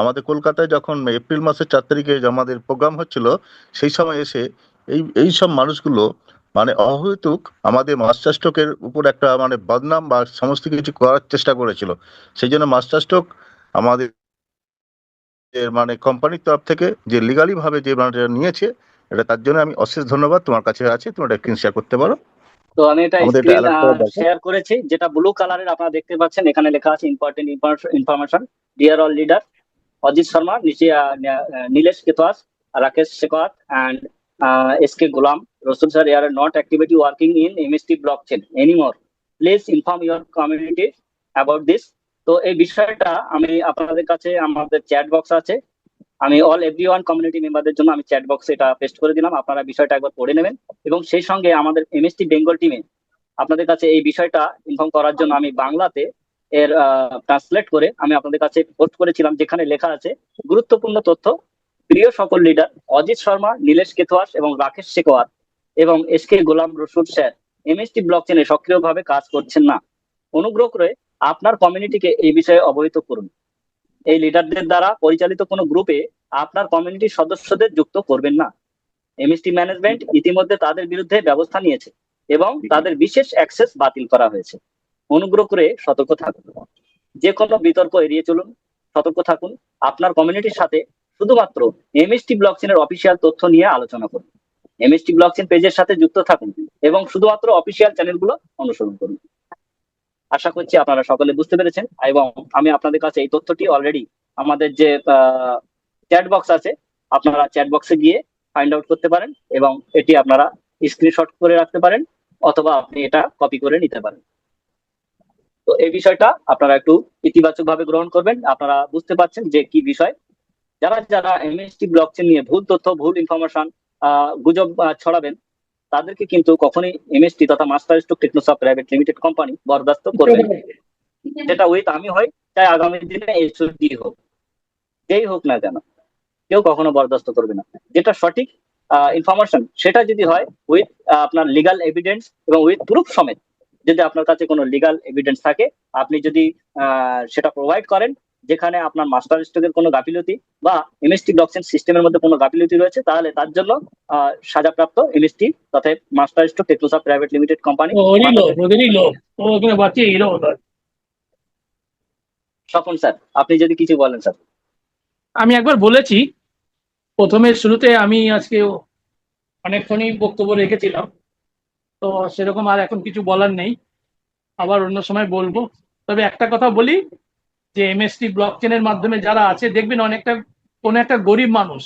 আমাদের কলকাতায় যখন এপ্রিল মাসের 4 তারিখে যে আমাদের প্রোগ্রাম হচ্ছিল, সেই সময় এসে এই সব মানুষগুলো মানে অহেতুক আমাদের মাস্টার স্ট্রোকের উপর একটা মানে বদনাম বা সমস্ত কিছু করার চেষ্টা করেছিল। সেই জন্য মাস্টার স্ট্রোক আমাদের মানে কোম্পানির তরফ থেকে যে লিগালি ভাবে যে মানে নিয়েছে, এটা তার জন্য আমি অশেষ ধন্যবাদ। তোমার কাছে আছে, তুমি এটা স্ক্রিন শেয়ার করতে পারো। তো আমি এটা আমাদের এটা স্ক্রিন অ্যালার্ট করা দরকার। শেয়ার করেছি, যেটা ব্লু কালারের আপনারা দেখতে পাচ্ছেন, এখানে লেখা আছে important information, dear all leader, Ajit Sharma, Nilesh Ketwas, Rakesh Shekhawat, and SK Gulam Rasul sir are not actively working in MST blockchain anymore. Please inform your community about this. তো এই বিষয়টা আমি আপনাদের কাছে, আমাদের চ্যাট বক্স আছে, আমি অল এভরিওয়ান কমিউনিটি মেম্বারদের জন্য আমি চ্যাট বক্সে এটা পেস্ট করে দিলাম, আপনারা বিষয়টা একবার পড়ে নেবেন। এবং সেই সঙ্গে আমাদের MST বেঙ্গল টিমে আপনাদের কাছে এই বিষয়টা ইনফর্ম করার জন্য আমি বাংলাতে এর ট্রান্সলেট করে আমি আপনাদের কাছে পোস্ট করেছিলাম, যেখানে লেখা আছে গুরুত্বপূর্ণ তথ্য, প্রিয় সকল লিডার অজিত শর্মা, নীলেশ কেথওয়াস এবং রাকেশ শেখাওয়াত এবং SK গোলাম রসুল স্যার MST ব্লকচেনে সক্রিয়ভাবে কাজ করছেন না। অনুগ্রহ করে আপনার কমিউনিটিকে এই বিষয়ে অবহিত করুন। এই লিডারদের দ্বারা পরিচালিত কোনো গ্রুপে আপনার কমিউনিটির সদস্যদের যুক্ত করবেন না। MST ম্যানেজমেন্ট ইতিমধ্যে তাদের বিরুদ্ধে ব্যবস্থা নিয়েছে এবং তাদের বিশেষ অ্যাক্সেস বাতিল করা হয়েছে। অনুগ্রহ করে সতর্ক থাকুন, যে কোনো বিতর্ক এড়িয়ে চলুন, সতর্ক থাকুন, আপনার কমিউনিটির সাথে শুধুমাত্র MST ব্লকচেনের অফিসিয়াল তথ্য নিয়ে আলোচনা করুন। MST ব্লকচেন পেজের সাথে যুক্ত থাকুন এবং শুধুমাত্র অফিসিয়াল চ্যানেলগুলো অনুসরণ করুন। আশা করছি আপনারা সকলে বুঝতে পেরেছেন, এবং আমি আপনাদের কাছে এই তথ্যটি অলরেডি আমাদের যে চ্যাট বক্স আছে, আপনারা চ্যাট বক্সে গিয়ে ফাইন্ড আউট করতে পারেন এবং এটি আপনারা স্ক্রিনশট করে রাখতে পারেন, অথবা আপনি এটা কপি করে নিতে পারেন। তো এই বিষয়টা আপনারা একটু ইতিবাচক ভাবে গ্রহণ করবেন। আপনারা বুঝতে পারছেন যে কি বিষয়। যারা যারা MST ব্লকচেন নিয়ে ভুল তথ্য, ভুল ইনফরমেশন, গুজব ছড়াবেন, তাদেরকে কিন্তু কখনোই MST তথা Master Stroke Technosoft Private Limited company বরদাস্ত করবে না। যেটা উইথ আমি হয়, চাই আগামী দিনে HOD হোক, যেই হোক না কেন, কেউ কখনো বরদাস্ত করবে না। যেটা সঠিক ইনফরমেশন সেটা যদি হয় উইথ আপনার লিগাল এভিডেন্স এবং উইথ প্রুফ সমেত, যদি আপনার কাছে কোনো লিগাল এভিডেন্স থাকে, আপনি যদি সেটা প্রোভাইড করেন, যেখানে আপনার মাস্টার স্ট্রোকের কোনো গাফিলতি বা MST ব্লকচেন সিস্টেমের মধ্যে কোনো গাফিলতি রয়েছে, তাহলে তার জন্য সাজাপ্রাপ্ত MST তথা Master Stroke Technosoft Private Limited company. ওরই লোক, ওদেরই লোক, ও ওখানে বাঁচিয়ে হিরো হলো। স্বপন স্যার, আপনি যদি কিছু বলেন স্যার। আমি একবার বলেছি, প্রথমে শুরুতে আমি আজকে অনেকক্ষণই বক্তব্য রেখেছিলাম, তো সেরকম আর এখন কিছু বলার নেই, আবার অন্য সময় বলবো। তবে একটা কথা বলি, যে MST ব্লকচেনের মাধ্যমে যারা আছে, দেখবেন অনেকটা কোনো একটা গরিব মানুষ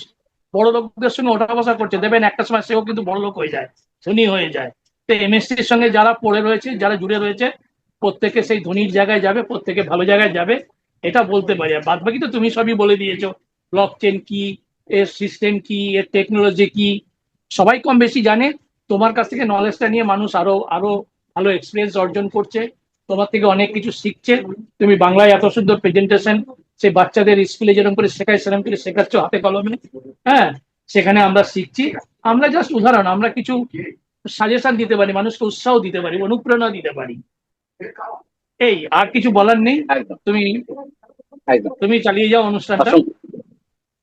বড় লোকদের সঙ্গে ওঠা বসা করছে, দেখবেন একটা সময় সেও কিন্তু বড় লোক হয়ে যায়, ধনী হয়ে যায়। তো MSTর সঙ্গে যারা পড়ে রয়েছে, যারা জুড়ে রয়েছে, প্রত্যেকে সেই ধনীর জায়গায় যাবে, প্রত্যেকে ভালো জায়গায় যাবে, এটা বলতে পারি। আর বাদ বাকি তো তুমি সবই বলে দিয়েছো, ব্লকচেন কি, এর সিস্টেম কি, এর টেকনোলজি কি, সবাই কম বেশি জানে। তোমার কাছ থেকে নলেজটা নিয়ে মানুষ আরো আরো ভালো এক্সপিরিয়েন্স অর্জন করছে, তোমার থেকে অনেক কিছু শিখছে। তুমি বাংলায় এত সুন্দর প্রেজেন্টেশন, সে বাচ্চাদের স্কুলে যেরকম করে শেখায় সেরকম করে শেখাচ্ছ হাতে কলমে। হ্যাঁ, সেখানে আমরা শিখছি। আমরা জাস্ট উদাহরণ, আমরা কিছু সাজেশন দিতে পারি, মানুষকে উৎসাহ দিতে পারি, অনুপ্রেরণা দিতে পারি। এই আর কিছু বলার নেই, একদম তুমি একদম, তুমি চালিয়ে যাও অনুষ্ঠানটা। অসংখ্য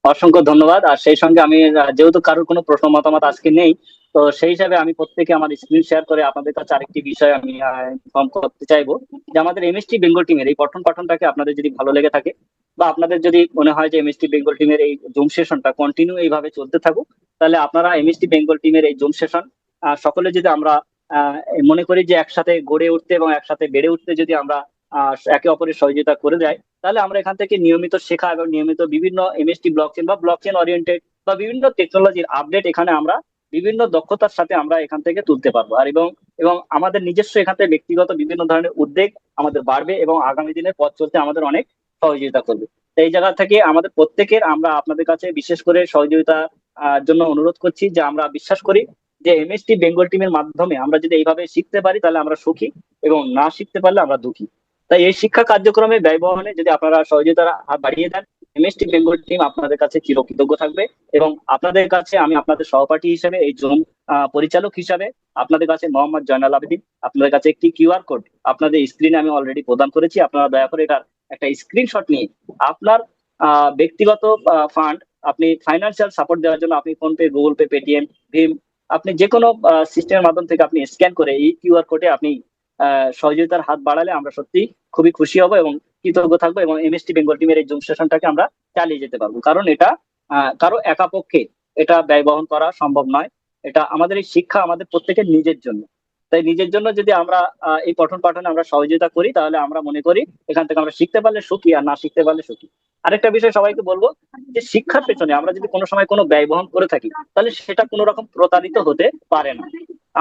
অসংখ্য ধন্যবাদ। আর সেই সঙ্গে আমি যেহেতু কারোর কোনো প্রশ্ন মতামত আজকে নেই, তো সেই হিসাবে আমি প্রত্যেকে আমার স্ক্রিন শেয়ার করে আপনাদের কাছে আরেকটি বিষয় আমি ইনফর্ম করতে চাইবো, যে আমাদের MST বেঙ্গল টিমের এই পঠন পাঠনটাকে আপনাদের যদি ভালো লেগে থাকে, বা আপনাদের যদি মনে হয় যে এমএসটি বেঙ্গল টিমের এই জুম সেশনটা কন্টিনিউ এইভাবে চলতে থাকুক, তাহলে আপনারা এমএসটি বেঙ্গল টিমের এই জুম সেশন সকলে যদি আমরা মনে করি যে একসাথে গড়ে উঠতে এবং একসাথে বেড়ে উঠতে যদি আমরা একে অপরের সহযোগিতা করে দেয়, তাহলে আমরা এখান থেকে নিয়মিত শেখা এবং নিয়মিত বিভিন্ন এমএসটি ব্লকচেন বা ব্লকচেন ওরিয়েন্টেড বা বিভিন্ন টেকনোলজির আপডেট এখানে আমরা বিভিন্ন দক্ষতার সাথে আমরা এখান থেকে তুলতে পারবো। আর এবং এবং আমাদের নিজস্ব এখান থেকে ব্যক্তিগত বিভিন্ন ধরনের উদ্যোগ আমাদের বাড়বে এবং আগামী দিনের পথ চলতে আমাদের অনেক সহযোগিতা করবে। তো এই জায়গা থেকে আমাদের প্রত্যেকের আমরা আপনাদের কাছে বিশেষ করে সহযোগিতা জন্য অনুরোধ করছি যে আমরা বিশ্বাস করি যে এমএসটি বেঙ্গল টিমের মাধ্যমে আমরা যদি এইভাবে শিখতে পারি তাহলে আমরা সুখী, এবং না শিখতে পারলে আমরা দুঃখী। তাই এই শিক্ষা কার্যক্রমে ব্যয়বহনে যদি আপনারা সহযোগিতার হাত বাড়িয়ে দেন, এমএসটি বেঙ্গল টিম আপনাদের কাছে চিরকৃতজ্ঞ থাকবে। এবং আপনাদের কাছে আমি আপনাদের সহপাঠী হিসেবে এই জুম পরিচালক হিসাবে আপনাদের কাছে মোহাম্মদ জয়নাল আবেদিন, আপনাদের কাছে একটি কিউআর কোড আপনাদের স্ক্রিনে আমি অলরেডি প্রদান করেছি। আপনারা দয়া করে এটার একটা স্ক্রিনশট নিয়ে আপনার ব্যক্তিগত ফান্ড, আপনি ফাইন্যান্সিয়াল সাপোর্ট দেওয়ার জন্য আপনি ফোনপে, গুগল পে, পেটিএম, ভীম, আপনি যে কোনো সিস্টেমের মাধ্যম থেকে আপনি স্ক্যান করে এই কিউআর কোডে আপনি সহযোগিতার হাত বাড়ালে আমরা সত্যি খুবই খুশি হব এবং কৃতজ্ঞ থাকবো, এবং এমএসটি বেঙ্গল টিমের এই জুম সেশনটাকে আমরা চালিয়ে যেতে পারবো। কারণ এটা কারো একা পক্ষে এটা ব্যয় বহন করা সম্ভব নয়। এটা আমাদের এই শিক্ষা আমাদের প্রত্যেকের নিজের জন্য। তাই নিজের জন্য যদি আমরা এই পঠন পাঠনে আমরা সহযোগিতা করি, তাহলে আমরা মনে করি এখান থেকে আমরা শিখতে পারলে সুখী, আর না শিখতে পারলে সুখী। আরেকটা বিষয় সবাইকে বলবো যে শিক্ষার পেছনে আমরা যদি কোনো সময় কোনো ব্যয় বহন করে থাকি, তাহলে সেটা কোনো রকম প্রতারিত হতে পারে না।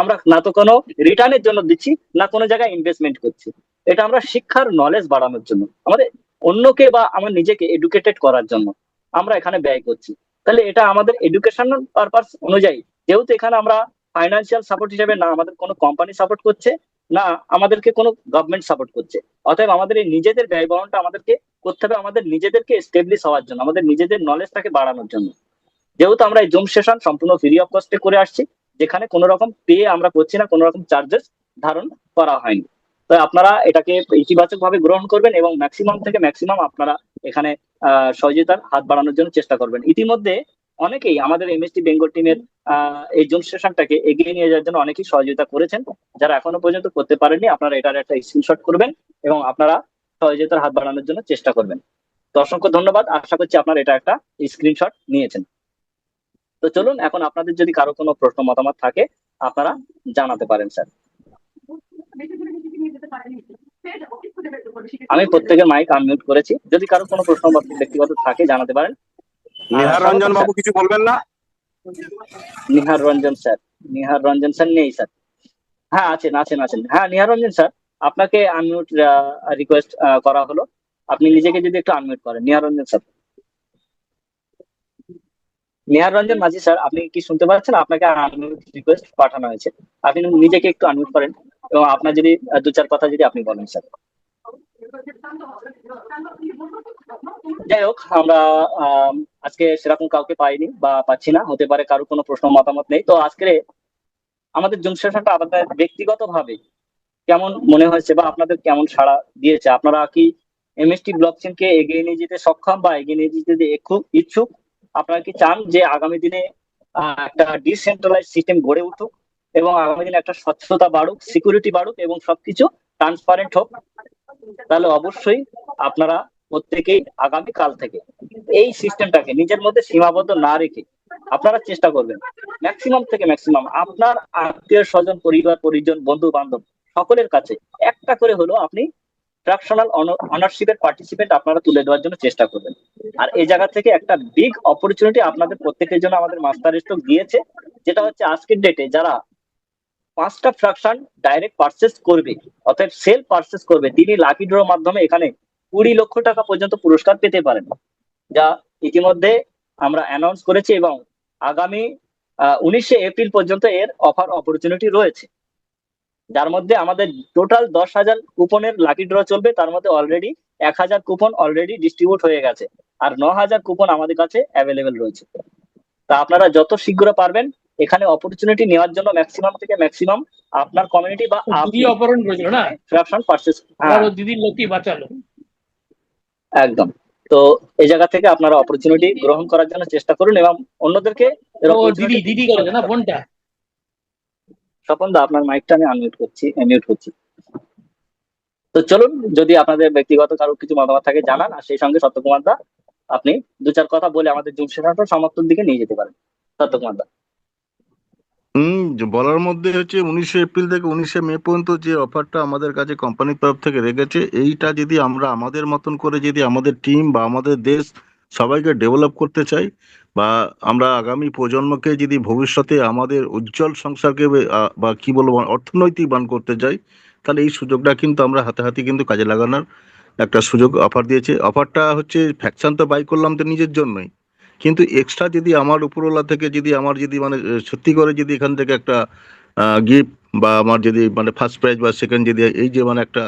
আমরা না তো কোনো রিটার্নের জন্য দিচ্ছি, না কোনো জায়গায় ইনভেস্টমেন্ট করছি। এটা আমরা শিক্ষার নলেজ বাড়ানোর জন্য, আমাদের অন্যকে বা আমার নিজেকে এডুকেটেড করার জন্য আমরা এখানে ব্যয় করছি। তাহলে এটা আমাদের এডুকেশনাল পারপাস অনুযায়ী, যেহেতু এখানে আমরা ফাইন্যান্সিয়াল সাপোর্ট হিসেবে না আমাদের কোনো কোম্পানি সাপোর্ট করছে, না আমাদেরকে কোনো গভর্নমেন্ট সাপোর্ট করছে, অতএব আমাদের এই নিজেদের ব্যয় বহনটা আমাদেরকে করতে হবে আমাদের নিজেদেরকে এস্টাবলিশ হওয়ার জন্য, আমাদের নিজেদের নলেজটাকে বাড়ানোর জন্য। যেহেতু আমরা এই জুম সেশন সম্পূর্ণ ফ্রি অফ কস্টে করে আসছি, যেখানে কোনো রকম পে আমরা করছি না, কোনো রকম চার্জেস ধারণ করা হয়নি। তো আপনারা এটাকে ইতিবাচক ভাবে গ্রহণ করবেন এবং ম্যাক্সিমাম থেকে ম্যাক্সিমাম আপনারা এখানে সহযোগিতার হাত বাড়ানোর জন্য চেষ্টা করবেন। ইতিমধ্যে অনেকেই আমাদের এমএসটি বেঙ্গল টিমের এই জুম সেশনটাকে এগিয়ে নিয়ে যাওয়ার জন্য অনেকেই সহযোগিতা করেছেন। যারা এখনো পর্যন্ত করতে পারেননি, আপনারা এটার একটা স্ক্রিনশট করবেন এবং আপনারা সহযোগিতার হাত বাড়ানোর জন্য চেষ্টা করবেন। তো অসংখ্য ধন্যবাদ, আশা করছি আপনারা এটা একটা স্ক্রিনশট নিয়েছেন। তো চলুন, এখন আপনাদের যদি কারো কোনো প্রশ্ন মতামত থাকে আপনারা জানাতে পারেন স্যার। আমি প্রত্যেকের মাইক আনমিউট করেছি, যদি কারো কোনো প্রশ্ন বা ব্যক্তিগত থাকে জানাতে পারেন। নিহার রঞ্জন বাবু কিছু বলবেন না? নিহার রঞ্জন স্যার, নিহার রঞ্জন স্যার নেই স্যার। হ্যাঁ আছেন আছেন আছেন, হ্যাঁ নিহার রঞ্জন স্যার, আপনাকে আনমিউট রিকোয়েস্ট করা হলো, আপনি নিজেকে যদি একটু আনমিউট করেন। নিহার রঞ্জন স্যার, নিহার রঞ্জন মাঝি স্যার, আপনি কি শুনতে পাচ্ছেন? আপনাকে আনমিউট রিকোয়েস্ট পাঠানো হয়েছে, আপনি নিজেকে একটু আনমিউট করেন এবং আপনার যদি দু চার কথা যদি আপনি বলেন স্যার। যাই হোক, আমরা আজকে সেরকম কাউকে পাইনি বা পাচ্ছি না, হতে পারে কারো কোনো প্রশ্ন মতামত নেই। তো আজকে আমাদের জুম সেশনটা আপনাদের ব্যক্তিগতভাবে কেমন মনে হয়েছে বা আপনাদের কেমন সাড়া দিয়েছে? আপনারা কি এমএসটি ব্লকচেনকে এগিয়ে নিয়ে যেতে সক্ষম বা এগিয়ে নিয়ে যেতে ইচ্ছুক? আপনারা কি চান যে আগামী দিনে একটা ডিসেন্ট্রালাইজ সিস্টেম গড়ে উঠুক এবং আগামী দিনে একটা স্বচ্ছতা বাড়ুক, সিকিউরিটি বাড়ুক এবং সবকিছু ট্রান্সপারেন্ট হোক? তাহলে অবশ্যই আপনারা প্রত্যেকেই আগামী কাল থেকে এই সিস্টেমটাকে নিজের মধ্যে সীমাবদ্ধ না রেখে আপনারা চেষ্টা করবেন ম্যাক্সিমাম থেকে ম্যাক্সিমাম আপনার আত্মীয় স্বজন, পরিবার পরিজন, বন্ধু বান্ধব সকলের কাছে একটা করে হলো আপনি ফ্র্যাকশনাল অনারশিপের পার্টিসিপেন্ট আপনারা তুলে দেওয়ার জন্য চেষ্টা করবেন। আর এই জায়গা থেকে একটা বিগ অপরচুনিটি আপনাদের প্রত্যেকের জন্য আমাদের মাস্টার স্ট্রোক দিয়েছে, যেটা হচ্ছে আজকের ডেটে যারা 5টা ফ্র্যাকশন ডাইরেক্ট পারচেস করবে, অর্থাৎ সেল পারচেস করবে, তিনি লাকি ড্র মাধ্যমে এখানে 20 লক্ষ টাকা পর্যন্ত পুরস্কার পেতে পারেন, যা ইতিমধ্যে আমরা অ্যানাউন্স করেছি এবং আগামী 19শে এপ্রিল পর্যন্ত এর অফার অপরচুনিটি রয়েছে, যার মধ্যে আমাদের টোটাল 10,000 কুপনের লাকি ড্র চলবে। তার মধ্যে অলরেডি 1,000 কুপন অলরেডি ডিস্ট্রিবিউট হয়ে গেছে, আর 9,000 কুপন আমাদের কাছে অ্যাভেলেবেল রয়েছে। তা আপনারা যত শীঘ্র পারবেন এখানে অপরচুনিটি নেওয়ার জন্য ম্যাক্সিমাম থেকে ম্যাক্সিমাম আপনার কমিউনিটি বা দিদি অপহরণ করেছিল না, ফ্র্যাকশন পারচেজ, দিদির লোকই বাঁচালো একদম। তো এই জায়গা থেকে আপনারা অপরচুনিটি গ্রহণ করার জন্য চেষ্টা করুন এবং অন্যদেরকে দিদি দিদি করেছে না ফোনটা। স্বপন দা, আপনার মাইকটা আমি আনমিউট করছি, মিউট করছি। তো চলুন, যদি আপনাদের ব্যক্তিগত কারো কিছু মতামত থাকে জানান, আর সেই সঙ্গে সত্যকুমার দা আপনি দু চার কথা বলে আমাদের জুম সেশনটা সমাপ্তির দিকে নিয়ে যেতে পারেন। সত্যকুমার দা। যে বলার মধ্যে হচ্ছে 19শে এপ্রিল থেকে 19শে মে পর্যন্ত যে অফারটা আমাদের কাছে কোম্পানির তরফ থেকে রেখেছে, এইটা যদি আমরা আমাদের মতন করে যদি আমাদের টিম বা আমাদের দেশ সবাইকে ডেভেলপ করতে চাই, বা আমরা আগামী প্রজন্মকে যদি ভবিষ্যতে আমাদের উজ্জ্বল সংসারকে বা কি বলবো অর্থনৈতিক বান করতে চাই, তাহলে এই সুযোগটা কিন্তু আমরা হাতে হাতে কিন্তু কাজে লাগানোর একটা সুযোগ অফার দিয়েছে। অফারটা হচ্ছে ফ্যাকশন তো বাই করলাম তো নিজের জন্যই, কিন্তু এক্সট্রা যদি আমার উপরওয়ালা থেকে যদি আমার যদি মানে সত্যি করে যদি এখান থেকে একটা গিফট, বা আমার যদি মানে ফার্স্ট প্রাইজ বা সেকেন্ড যদি এই যে মানে একটা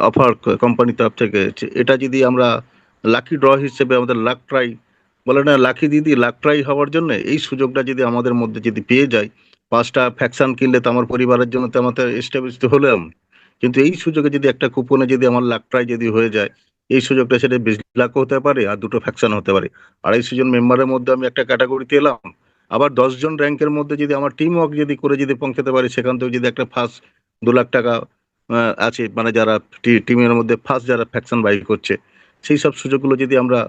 অফার কোম্পানির তরফ থেকে এটা যদি আমরা লাকি ড্র হিসেবে আমাদের লাক ট্রাই বলে না, লাকি দিদি লাক ট্রাই হওয়ার জন্য এই সুযোগটা যদি আমাদের মধ্যে যদি পেয়ে যাই, 5টা ফ্যাকশন কিনলে তো আমার পরিবারের জন্য তো আমাদের এস্টাবলিশ হলাম, কিন্তু এই সুযোগে যদি একটা কুপনে যদি আমার লাক ট্রাই যদি হয়ে যায়, এই সুযোগটা সেটা 20 লাখ হতে পারে আর দুটো ফ্যাকশন হতে পারে। 250 জন মেম্বারের মধ্যে আমি একটা ক্যাটাগরিতে এলাম, আবার 10 জন র্যাঙ্কের মধ্যে যদি আমার টিম ওয়ার্ক যদি করে যদি পৌঁছাতে পারি, সেখান থেকে যদি একটা ফার্স্ট 2 লাখ টাকা আছে, মানে যারা টিমের মধ্যে ফার্স্ট যারা ফ্যাকশন বাই করছে, সেই সব সুযোগগুলো যদি আমরা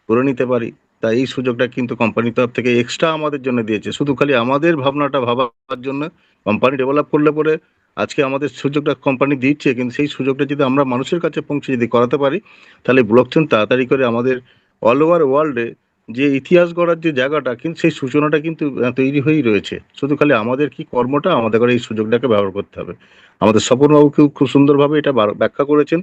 করে নিতে পারি, তা এই সুযোগটা কিন্তু কোম্পানির তরফ থেকে এক্সট্রা আমাদের জন্য দিয়েছে, শুধু খালি আমাদের ভাবনাটা ভাবার জন্য। কোম্পানি ডেভেলপ করলে পরে আজকে আমাদের সুযোগটা কোম্পানি দিচ্ছে, কিন্তু সেই সুযোগটা যদি আমরা মানুষের কাছে পৌঁছে যদি করাতে পারি, তাহলে ব্লকচেন তাড়াতাড়ি করে আমাদের অল ওভার ওয়ার্ল্ডে যে ইতিহাস গড়ার যে জায়গাটা, কিন্তু সেই সূচনাটা কিন্তু তৈরি হয়েই রয়েছে। শুধু খালি আমাদের কি কর্মটা, আমাদের করে এই সুযোগটাকে ব্যবহার করতে হবে। আমাদের স্বপনবাবু খুব সুন্দরভাবে এটা ব্যাখ্যা করেছেন।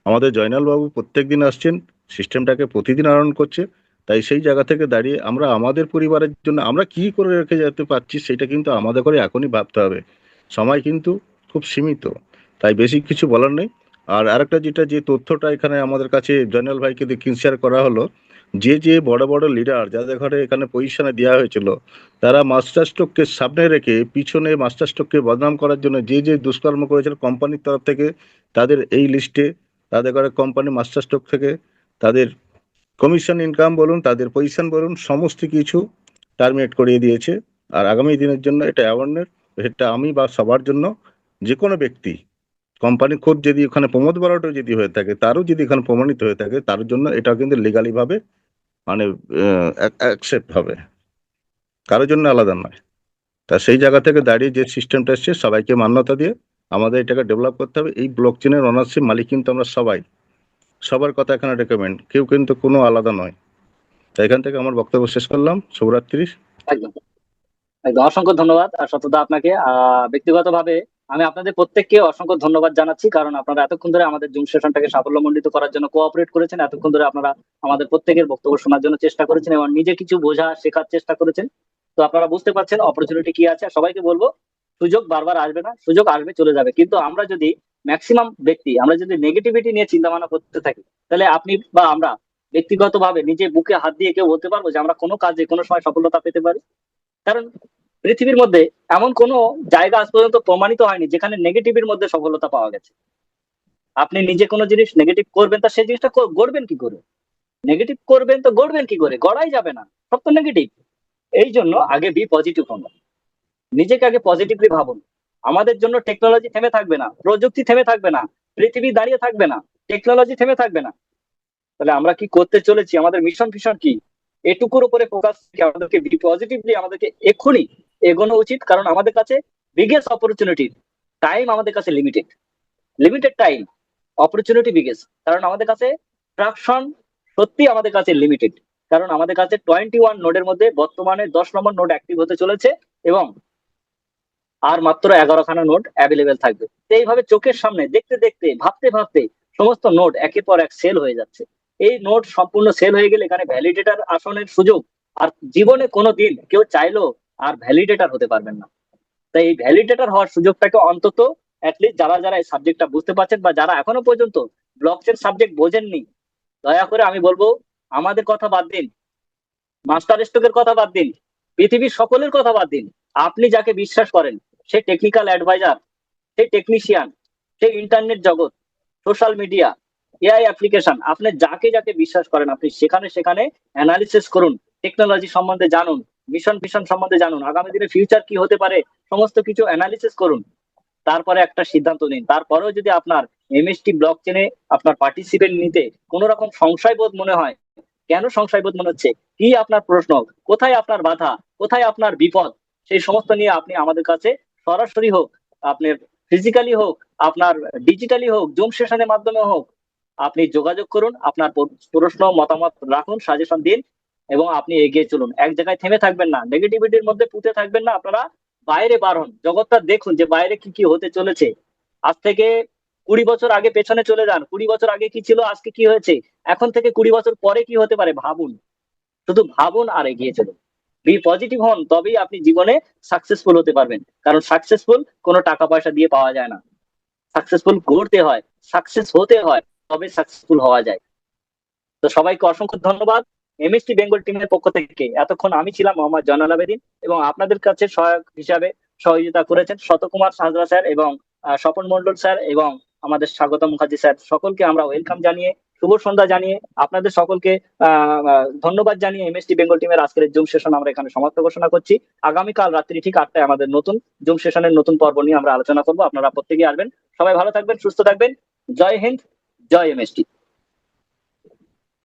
আমাদের জয়নাল বাবু প্রত্যেক দিন আসছেন, সিস্টেমটাকে প্রতিদিন আনয়ন করছে। তাই সেই জায়গা থেকে দাঁড়িয়ে আমরা আমাদের পরিবারের জন্য আমরা কি করে রেখে যেতে পারছি, সেটা কিন্তু আমাদের করে এখনই ভাবতে হবে। সময় কিন্তু খুব সীমিত, তাই বেশি কিছু বলার নেই। আর আরেকটা যেটা যে তথ্যটা এখানে আমাদের কাছে জয়নাল ভাইকে দিয়ে শেয়ার করা হলো, যে বড় বড় লিডার যাদের ঘরে এখানে পজিশনে দেওয়া হয়েছিল, তারা মাস্টার স্ট্রোককে সামনে রেখে পিছনে মাস্টার স্ট্রোককে বদনাম করার জন্য যে দুষ্কর্ম করেছিল কোম্পানির তরফ থেকে, তাদের এই লিস্টে তাদের ঘরে কোম্পানি মাস্টার স্ট্রোক থেকে তাদের কমিশন ইনকাম বলুন, তাদের পজিশন বলুন, সমস্ত কিছু টার্মিনেট করিয়ে দিয়েছে। আর আগামী দিনের জন্য এটা অ্যাওয়ারনেস, এটা আমি বা সবার জন্য, যে কোনো ব্যক্তি কোম্পানি খোদ যদি ওখানে প্রমোদ বারোটা যদি হয়ে থাকে, তারও যদি এখানে প্রমাণিত হয়ে থাকে, তার জন্য এটা কিন্তু লিগালি ভাবে মানে অ্যাকসেপ্ট হবে, কারোর জন্য আলাদা নয়। তা সেই জায়গা থেকে দাঁড়িয়ে যে সিস্টেমটা এসছে, সবাইকে মান্যতা দিয়ে আমাদের এটাকে ডেভেলপ করতে হবে। এই ব্লক চেনের অনার্সিপ মালিক কিন্তু আমরা সবাই, সবার কথা এখানে রেকমেন্ড, কেউ কিন্তু কোনো আলাদা নয়। তাই এখান থেকে আমার বক্তব্য শেষ করলাম। শুভরাত্রি। একদম একদম, অসংখ্য ধন্যবাদ আর সত্যদা আপনাকে। ব্যক্তিগতভাবে আমি আপনাদের প্রত্যেককে অসংখ্য ধন্যবাদ জানাচ্ছি, কারণ আপনারা এতক্ষণ ধরে আমাদের জুম সেশনটাকে সাফল্যমণ্ডিত করার জন্য কোঅপারেট করেছেন। এতক্ষণ ধরে আপনারা আমাদের প্রত্যেকের বক্তব্য শোনার জন্য চেষ্টা করেছেন এবং নিজে কিছু বোঝা শেখার চেষ্টা করেছেন। তো আপনারা বুঝতে পারছেন অপরচুনিটি কি আছে। আর সবাইকে বলবো, সুযোগ বারবার আসবে না, সুযোগ আসবে চলে যাবে, কিন্তু আমরা যদি ম্যাক্সিমাম ব্যক্তি আমরা যদি নেগেটিভিটি নিয়ে চিন্তা ভাবনা করতে থাকি, তাহলে আপনি বা আমরা ব্যক্তিগতভাবে নিজে বুকে হাত দিয়ে কেউ বলতে পারবো যে আমরা কোনো কাজে কোনো সময় সফলতা পেতে পারি? কারণ পৃথিবীর মধ্যে এমন কোনো জায়গা আজ পর্যন্ত প্রমাণিত হয়নি যেখানে নেগেটিভের মধ্যে সফলতা পাওয়া গেছে। আপনি নিজে কোনো জিনিস নেগেটিভ করবেন, তা সেই জিনিসটা গড়বেন কি করে? নেগেটিভ করবেন তো গড়বেন কি করে? গড়াই যাবে না, সব তো নেগেটিভ। এই জন্য আগে বি পজিটিভ হন, নিজেকে আগে পজিটিভলি ভাবুন। আমাদের জন্য টেকনোলজি থেমে থাকবে না, প্রযুক্তি থেমে থাকবে না, পৃথিবী দাঁড়িয়ে থাকবে না, টেকনোলজি থেমে থাকবে না। তাহলে আমরা কি করতে চলেছি, আমাদের মিশন ফিশন কি, এটুকুর উপরে ফোকাস আমাদেরকে বি পজিটিভলি আমাদেরকে এক্ষুনি এগোনো উচিত। কারণ আমাদের কাছে বিগেস্ট অপরচুনিটি, টাইম আমাদের কাছে limited, limited time, opportunity biggest. কারণ আমাদের কাছে ট্রাকশন সত্যি আমাদের কাছে লিমিটেড। কারণ আমাদের কাছে 21 নোডের মধ্যে বর্তমানে 10 নম্বর নোড অ্যাক্টিভ হতে চলেছে এবং আর মাত্র 11খানা নোড অ্যাভেলেবেল থাকবে। তো এইভাবে চোখের সামনে দেখতে দেখতে ভাবতে ভাবতে সমস্ত নোড একের পর এক সেল হয়ে যাচ্ছে। এই নোড সম্পূর্ণ সেল হয়ে গেলে এখানে ভ্যালিডেটর আসনের সুযোগ আর জীবনে কোনো দিন কেউ চাইলেও আর ভ্যালিডেটর হতে পারবেন না। তাই এই ভ্যালিডেটর হওয়ার সুযোগটাকে অন্তত অ্যাটলিস্ট যারা যারা এই সাবজেক্টটা বুঝতে পারছেন বা যারা এখনো পর্যন্ত ব্লকচেন সাবজেক্ট বোঝেননি, দয়া করে আমি বলবো আমাদের কথা বাদ দিন, মাস্টার স্ট্রোকের কথা বাদ দিন, পৃথিবীর সকলের কথা বাদ দিন। আপনি যাকে বিশ্বাস করেন, সে টেকনিক্যাল অ্যাডভাইজার, সে টেকনিশিয়ান, সে ইন্টারনেট জগৎ, সোশ্যাল মিডিয়া, এআই অ্যাপ্লিকেশন, আপনি যাকে যাকে বিশ্বাস করেন আপনি সেখানে সেখানে অ্যানালিসিস করুন, টেকনোলজি সম্বন্ধে জানুন, মিশন ফিশন সম্বন্ধে জানুন, আগামী দিনে ফিউচার কি হতে পারে সমস্ত কিছু অ্যানালিসিস করুন। তারপরে একটা সিদ্ধান্ত নিন। তারপরেও যদি আপনার এমএসটি ব্লক চেনে আপনার পার্টিসিপেট নিতে কোনো রকম সংশয়বোধ মনে হয়, কেন সংশয়বোধ মনে হচ্ছে, কি আপনার প্রশ্ন, কোথায় আপনার বাধা, কোথায় আপনার বিপদ, সেই সমস্ত নিয়ে আপনি আমাদের কাছে সরাসরি হোক, আপনার ফিজিক্যালি হোক, আপনার ডিজিটালি হোক, জুম সেশনের মাধ্যমে হোক, আপনি যোগাযোগ করুন, আপনার প্রশ্ন মতামত রাখুন, সাজেশন দিন এবং আপনি এগিয়ে চলুন। এক জায়গায় থেমে থাকবেন না, নেগেটিভিটির মধ্যে পুঁতে থাকবেন না, আপনারা বাইরে বার হন, জগৎটা দেখুন যে বাইরে কি কি হতে চলেছে। আজ থেকে 20 বছর আগে পেছনে চলে যান, 20 বছর আগে কি ছিল, আজকে কি হয়েছে, এখন থেকে 20 বছর পরে কি হতে পারে ভাবুন, শুধু ভাবুন আর এগিয়ে চলুন। বি পজিটিভ হন, তবেই আপনি জীবনে সাকসেসফুল হতে পারবেন। কারণ সাকসেসফুল কোনো টাকা পয়সা দিয়ে পাওয়া যায় না, সাকসেসফুল করতে হয়, সাকসেস হতে হয়, তবে সাকসেসফুল হওয়া যায়। তো সবাইকে অসংখ্য ধন্যবাদ। এমএসটি বেঙ্গল টিমের পক্ষ থেকে এতক্ষণ আমি ছিলাম মোহাম্মদ জয়নাল আবেদিন, এবং আপনাদের কাছে সহায়ক হিসাবে সহযোগিতা করেছেন শতকুমার হাজরা স্যার এবং স্বপন মন্ডল স্যার এবং আমাদের স্বাগত মুখার্জি স্যার। সকলকে আমরা ওয়েলকাম জানিয়ে, শুভ সন্ধ্যা জানিয়ে, আপনাদের সকলকে ধন্যবাদ জানিয়ে এমএসটি বেঙ্গল টিমের আজকের জুম সেশন আমরা এখানে সমাপ্ত ঘোষণা করছি। আগামীকাল রাত্রি ঠিক 8টায় আমাদের নতুন জুম সেশনের নতুন পর্ব নিয়ে আমরা আলোচনা করবো। আপনারা প্রত্যেকেই আসবেন। সবাই ভালো থাকবেন, সুস্থ থাকবেন। জয় হিন্দ, জয় এমএসটি।